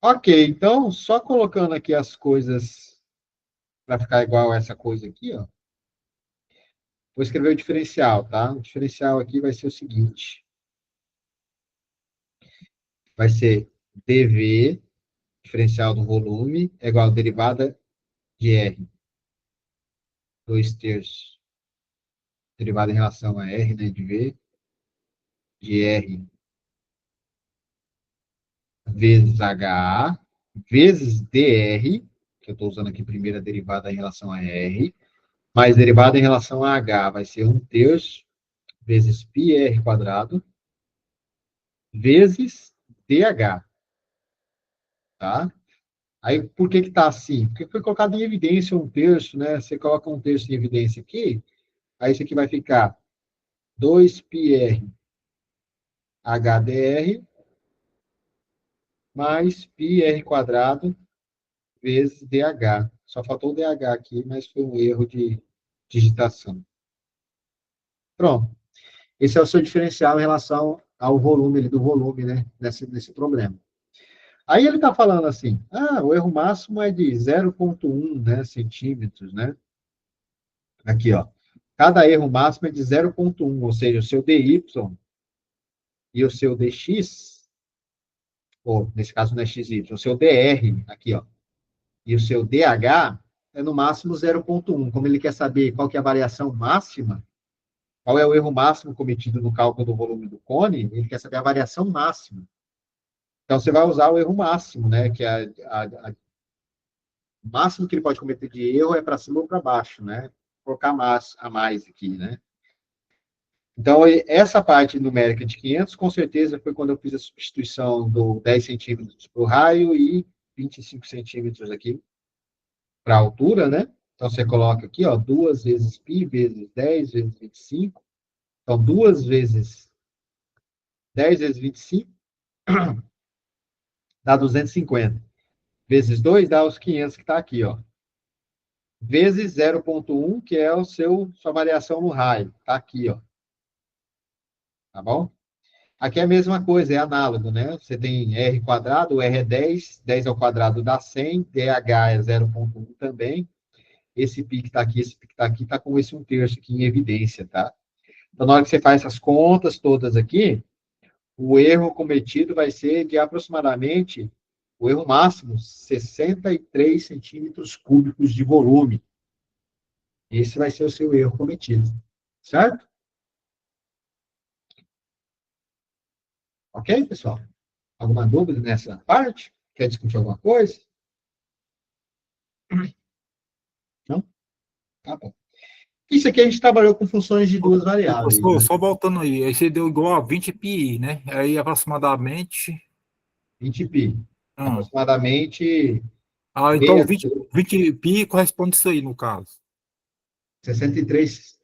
Ok, então, só colocando aqui as coisas para ficar igual a essa coisa aqui, ó. Vou escrever o diferencial, tá? O diferencial aqui vai ser o seguinte. Vai ser dV, diferencial do volume, é igual a derivada de R. 2 terços. Derivada em relação a R, né, de V, de R vezes HA, vezes dr, que eu estou usando aqui primeiro a derivada em relação a R, mais derivada em relação a H, vai ser 1 terço vezes πr quadrado, vezes dH. Tá? Aí, por que está assim? Porque foi colocado em evidência 1 terço, né? Você coloca 1 terço em evidência aqui, aí isso aqui vai ficar 2πr HDR mais πr quadrado vezes dH. Só faltou o dH aqui, mas foi um erro de digitação. Pronto. Esse é o seu diferencial em relação ao volume, do volume, né? Nesse problema. Aí ele está falando assim, o erro máximo é de 0,1, né, centímetros, né? Aqui, ó. Cada erro máximo é de 0,1, ou seja, o seu dy e o seu dx, ou nesse caso não é xy, o seu dr, aqui, ó, e o seu dh é no máximo 0,1. Como ele quer saber qual que é a variação máxima, qual é o erro máximo cometido no cálculo do volume do cone, ele quer saber a variação máxima. Então, você vai usar o erro máximo, né, que é o máximo que ele pode cometer de erro é para cima ou para baixo, né? Vou colocar a mais aqui, né? Então, essa parte numérica de 500, com certeza, foi quando eu fiz a substituição do 10 centímetros para o raio e 25 centímetros aqui para a altura, né? Então, você coloca aqui, ó, 2 vezes π vezes 10 vezes 25. Então, 2 vezes 10 vezes 25 dá 250. Vezes 2 dá os 500 que está aqui, ó. Vezes 0,1, que é sua variação no raio. Está aqui, ó. Tá bom? Aqui é a mesma coisa, é análogo, né? Você tem R quadrado, o R é 10, 10 ao quadrado dá 100, DH é 0,1 também. Esse π que está aqui, esse π que está aqui, está com esse 1/3 aqui em evidência, tá? Então, na hora que você faz essas contas todas aqui, o erro cometido vai ser de aproximadamente, o erro máximo, 63 centímetros cúbicos de volume. Esse vai ser o seu erro cometido, certo? Ok, pessoal? Alguma dúvida nessa parte? Quer discutir alguma coisa? Não? Tá bom. Isso aqui a gente trabalhou com funções de duas variáveis. Professor, Né? só voltando aí você deu igual a 20 pi, né? Aí aproximadamente. 20 π. Ah, Aproximadamente então meia, 20 pi corresponde isso aí, no caso. 63,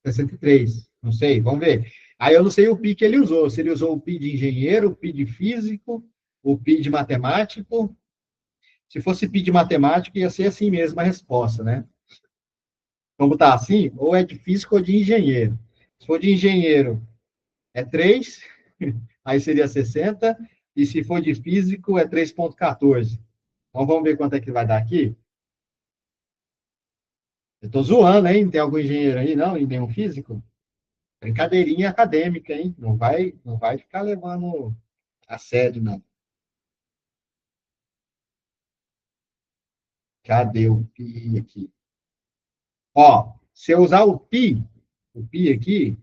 63. Não sei, vamos ver. Aí eu não sei o pi que ele usou. Se ele usou o pi de engenheiro, o pi de físico, o pi de matemático. Se fosse pi de matemático, ia ser assim mesmo a resposta, né? Vamos botar assim? Ou é de físico ou de engenheiro. Se for de engenheiro, é 3, aí seria 60. E se for de físico, é 3,14. Então vamos ver quanto é que vai dar aqui? Eu estou zoando, hein? Tem algum engenheiro aí, não? E nenhum físico? Brincadeirinha acadêmica, hein? Não vai ficar levando a sério, não. Cadê o pi aqui? Ó, se eu usar o pi aqui,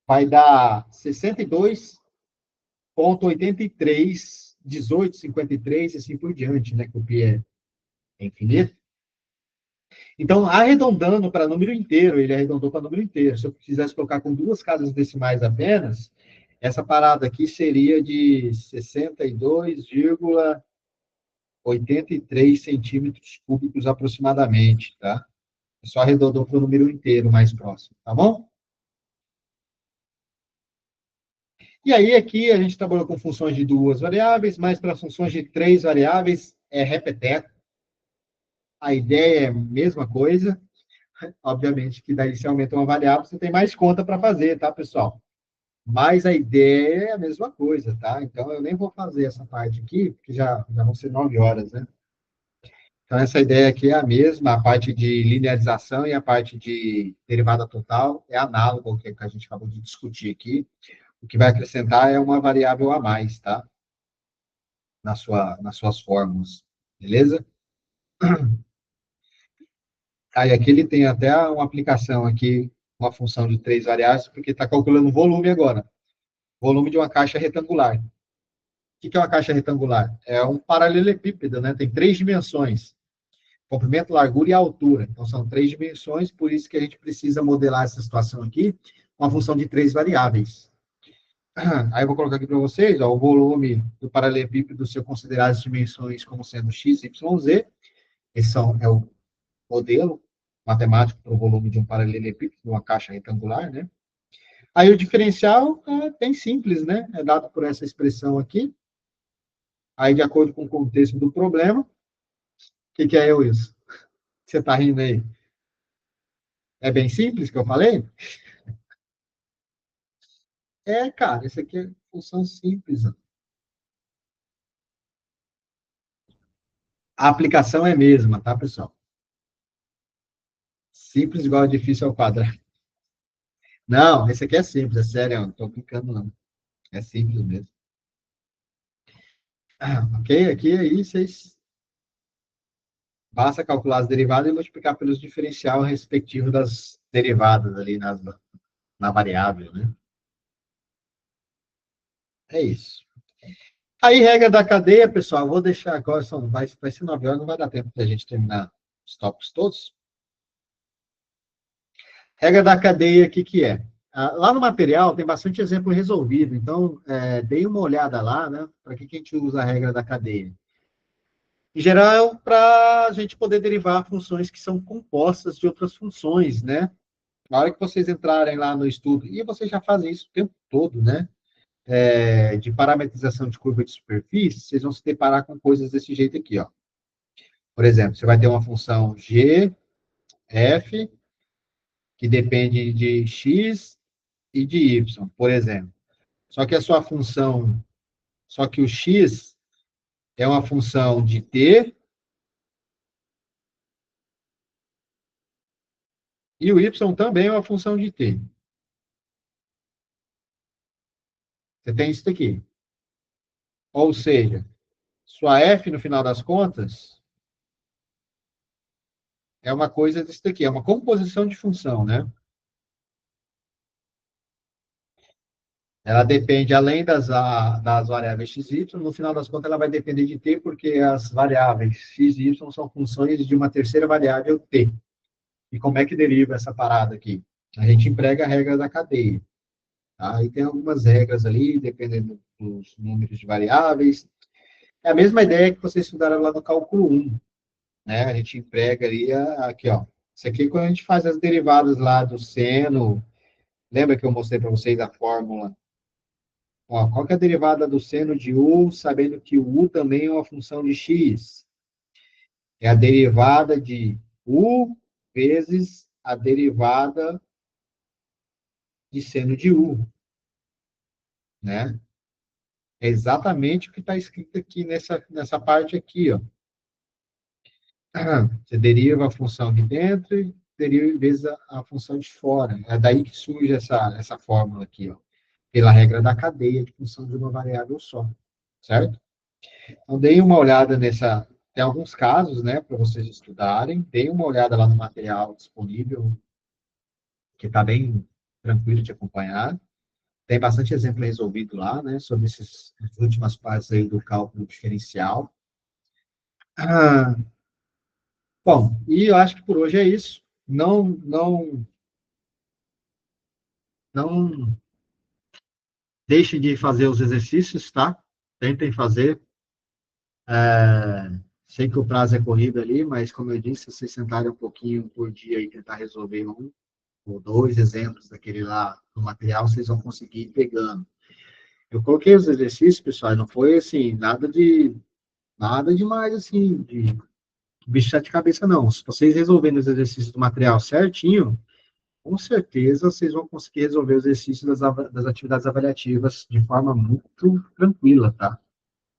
vai dar 62,83, 18,53, e assim por diante, né? Que o pi é infinito. Então, arredondando para número inteiro, ele arredondou para número inteiro. Se eu quisesse colocar com 2 casas decimais apenas, essa parada aqui seria de 62,83 centímetros cúbicos aproximadamente, tá? Só arredondou para o número inteiro mais próximo, tá bom? E aí, aqui, a gente trabalhou com funções de 2 variáveis, mas para funções de 3 variáveis, é repeteco. A ideia é a mesma coisa. Obviamente que daí se aumenta uma variável, você tem mais conta para fazer, tá, pessoal? Mas a ideia é a mesma coisa, tá? Então, eu nem vou fazer essa parte aqui, porque já vão ser 9 horas, né? Então, essa ideia aqui é a mesma, a parte de linearização e a parte de derivada total é análoga ao que a gente acabou de discutir aqui. O que vai acrescentar é uma variável a mais, tá? Nas suas fórmulas, beleza? Aí aqui ele tem até uma aplicação aqui, uma função de 3 variáveis, porque está calculando o volume agora. Volume de uma caixa retangular. O que é uma caixa retangular? É um paralelepípedo, né? Tem 3 dimensões. Comprimento, largura e altura. Então, são 3 dimensões, por isso que a gente precisa modelar essa situação aqui com uma função de 3 variáveis. Aí eu vou colocar aqui para vocês, ó, o volume do paralelepípedo, se eu considerar as dimensões como sendo x, y, z. Esse é o modelo matemático para o volume de um paralelepípedo, uma caixa retangular, né? Aí o diferencial é bem simples, né? É dado por essa expressão aqui. Aí, de acordo com o contexto do problema, o que é isso? Você está rindo aí? É bem simples que eu falei? É, cara, isso aqui é função simples. Ó. A aplicação é a mesma, tá, pessoal? Simples igual a difícil ao quadrado. Não, esse aqui é simples, é sério, não estou aplicando, não. É simples mesmo. Ok? Aqui aí vocês basta calcular as derivadas e multiplicar pelos diferencial respectivo das derivadas ali na variável, né? É isso. Aí, regra da cadeia, pessoal, vou deixar agora, vai ser 9 horas, não vai dar tempo para a gente terminar os tópicos todos. Regra da cadeia, o que é? Lá no material tem bastante exemplo resolvido, então dê uma olhada lá, né? Para que a gente usa a regra da cadeia? Em geral, para a gente poder derivar funções que são compostas de outras funções, né? Na hora que vocês entrarem lá no estudo, e vocês já fazem isso o tempo todo, né? De parametrização de curva de superfície, vocês vão se deparar com coisas desse jeito aqui, ó. Por exemplo, você vai ter uma função g, f, que depende de x e de y, por exemplo. Só que o x é uma função de t e o y também é uma função de t. Você tem isso daqui. Ou seja, sua f, no final das contas, é uma coisa disso daqui, é uma composição de função, né? Ela depende, além das variáveis x e y, no final das contas ela vai depender de t, porque as variáveis x e y são funções de uma terceira variável t. E como é que deriva essa parada aqui? A gente emprega a regra da cadeia. Tá? E tem algumas regras ali, dependendo dos números de variáveis. É a mesma ideia que vocês estudaram lá no cálculo 1. Né? A gente emprega ali, aqui, ó. Isso aqui, quando a gente faz as derivadas lá do seno, lembra que eu mostrei para vocês a fórmula? Ó, qual que é a derivada do seno de u, sabendo que o u também é uma função de x? É a derivada de u vezes a derivada de seno de u, né? É exatamente o que está escrito aqui nessa parte aqui, ó. Você deriva a função de dentro e deriva vezes a função de fora. É daí que surge essa fórmula aqui, ó. Pela regra da cadeia de função de uma variável só, certo? Então, deem uma olhada tem alguns casos, né, para vocês estudarem. Deem uma olhada lá no material disponível, que está bem tranquilo de acompanhar. Tem bastante exemplo resolvido lá, né, sobre essas últimas partes aí do cálculo diferencial. Bom, e eu acho que por hoje é isso. Não deixem de fazer os exercícios, tá? Tentem fazer. Sei que o prazo é corrido ali, mas como eu disse, se vocês sentarem um pouquinho por dia e tentar resolver um ou dois exemplos daquele lá no material, vocês vão conseguir ir pegando. Eu coloquei os exercícios, pessoal, não foi assim, nada demais assim, de bicho de cabeça, não. Se vocês resolverem os exercícios do material certinho, com certeza vocês vão conseguir resolver os exercícios das atividades avaliativas de forma muito tranquila, tá?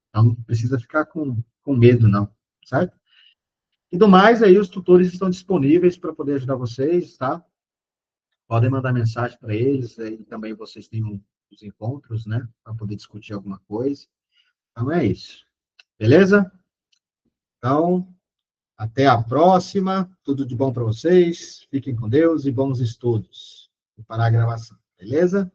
Então, não precisa ficar com medo, não, certo? E do mais, aí os tutores estão disponíveis para poder ajudar vocês, tá? Podem mandar mensagem para eles, aí também vocês têm os encontros, né? Para poder discutir alguma coisa. Então, é isso. Beleza? Então, até a próxima. Tudo de bom para vocês. Fiquem com Deus e bons estudos. Vou parar a gravação. Beleza?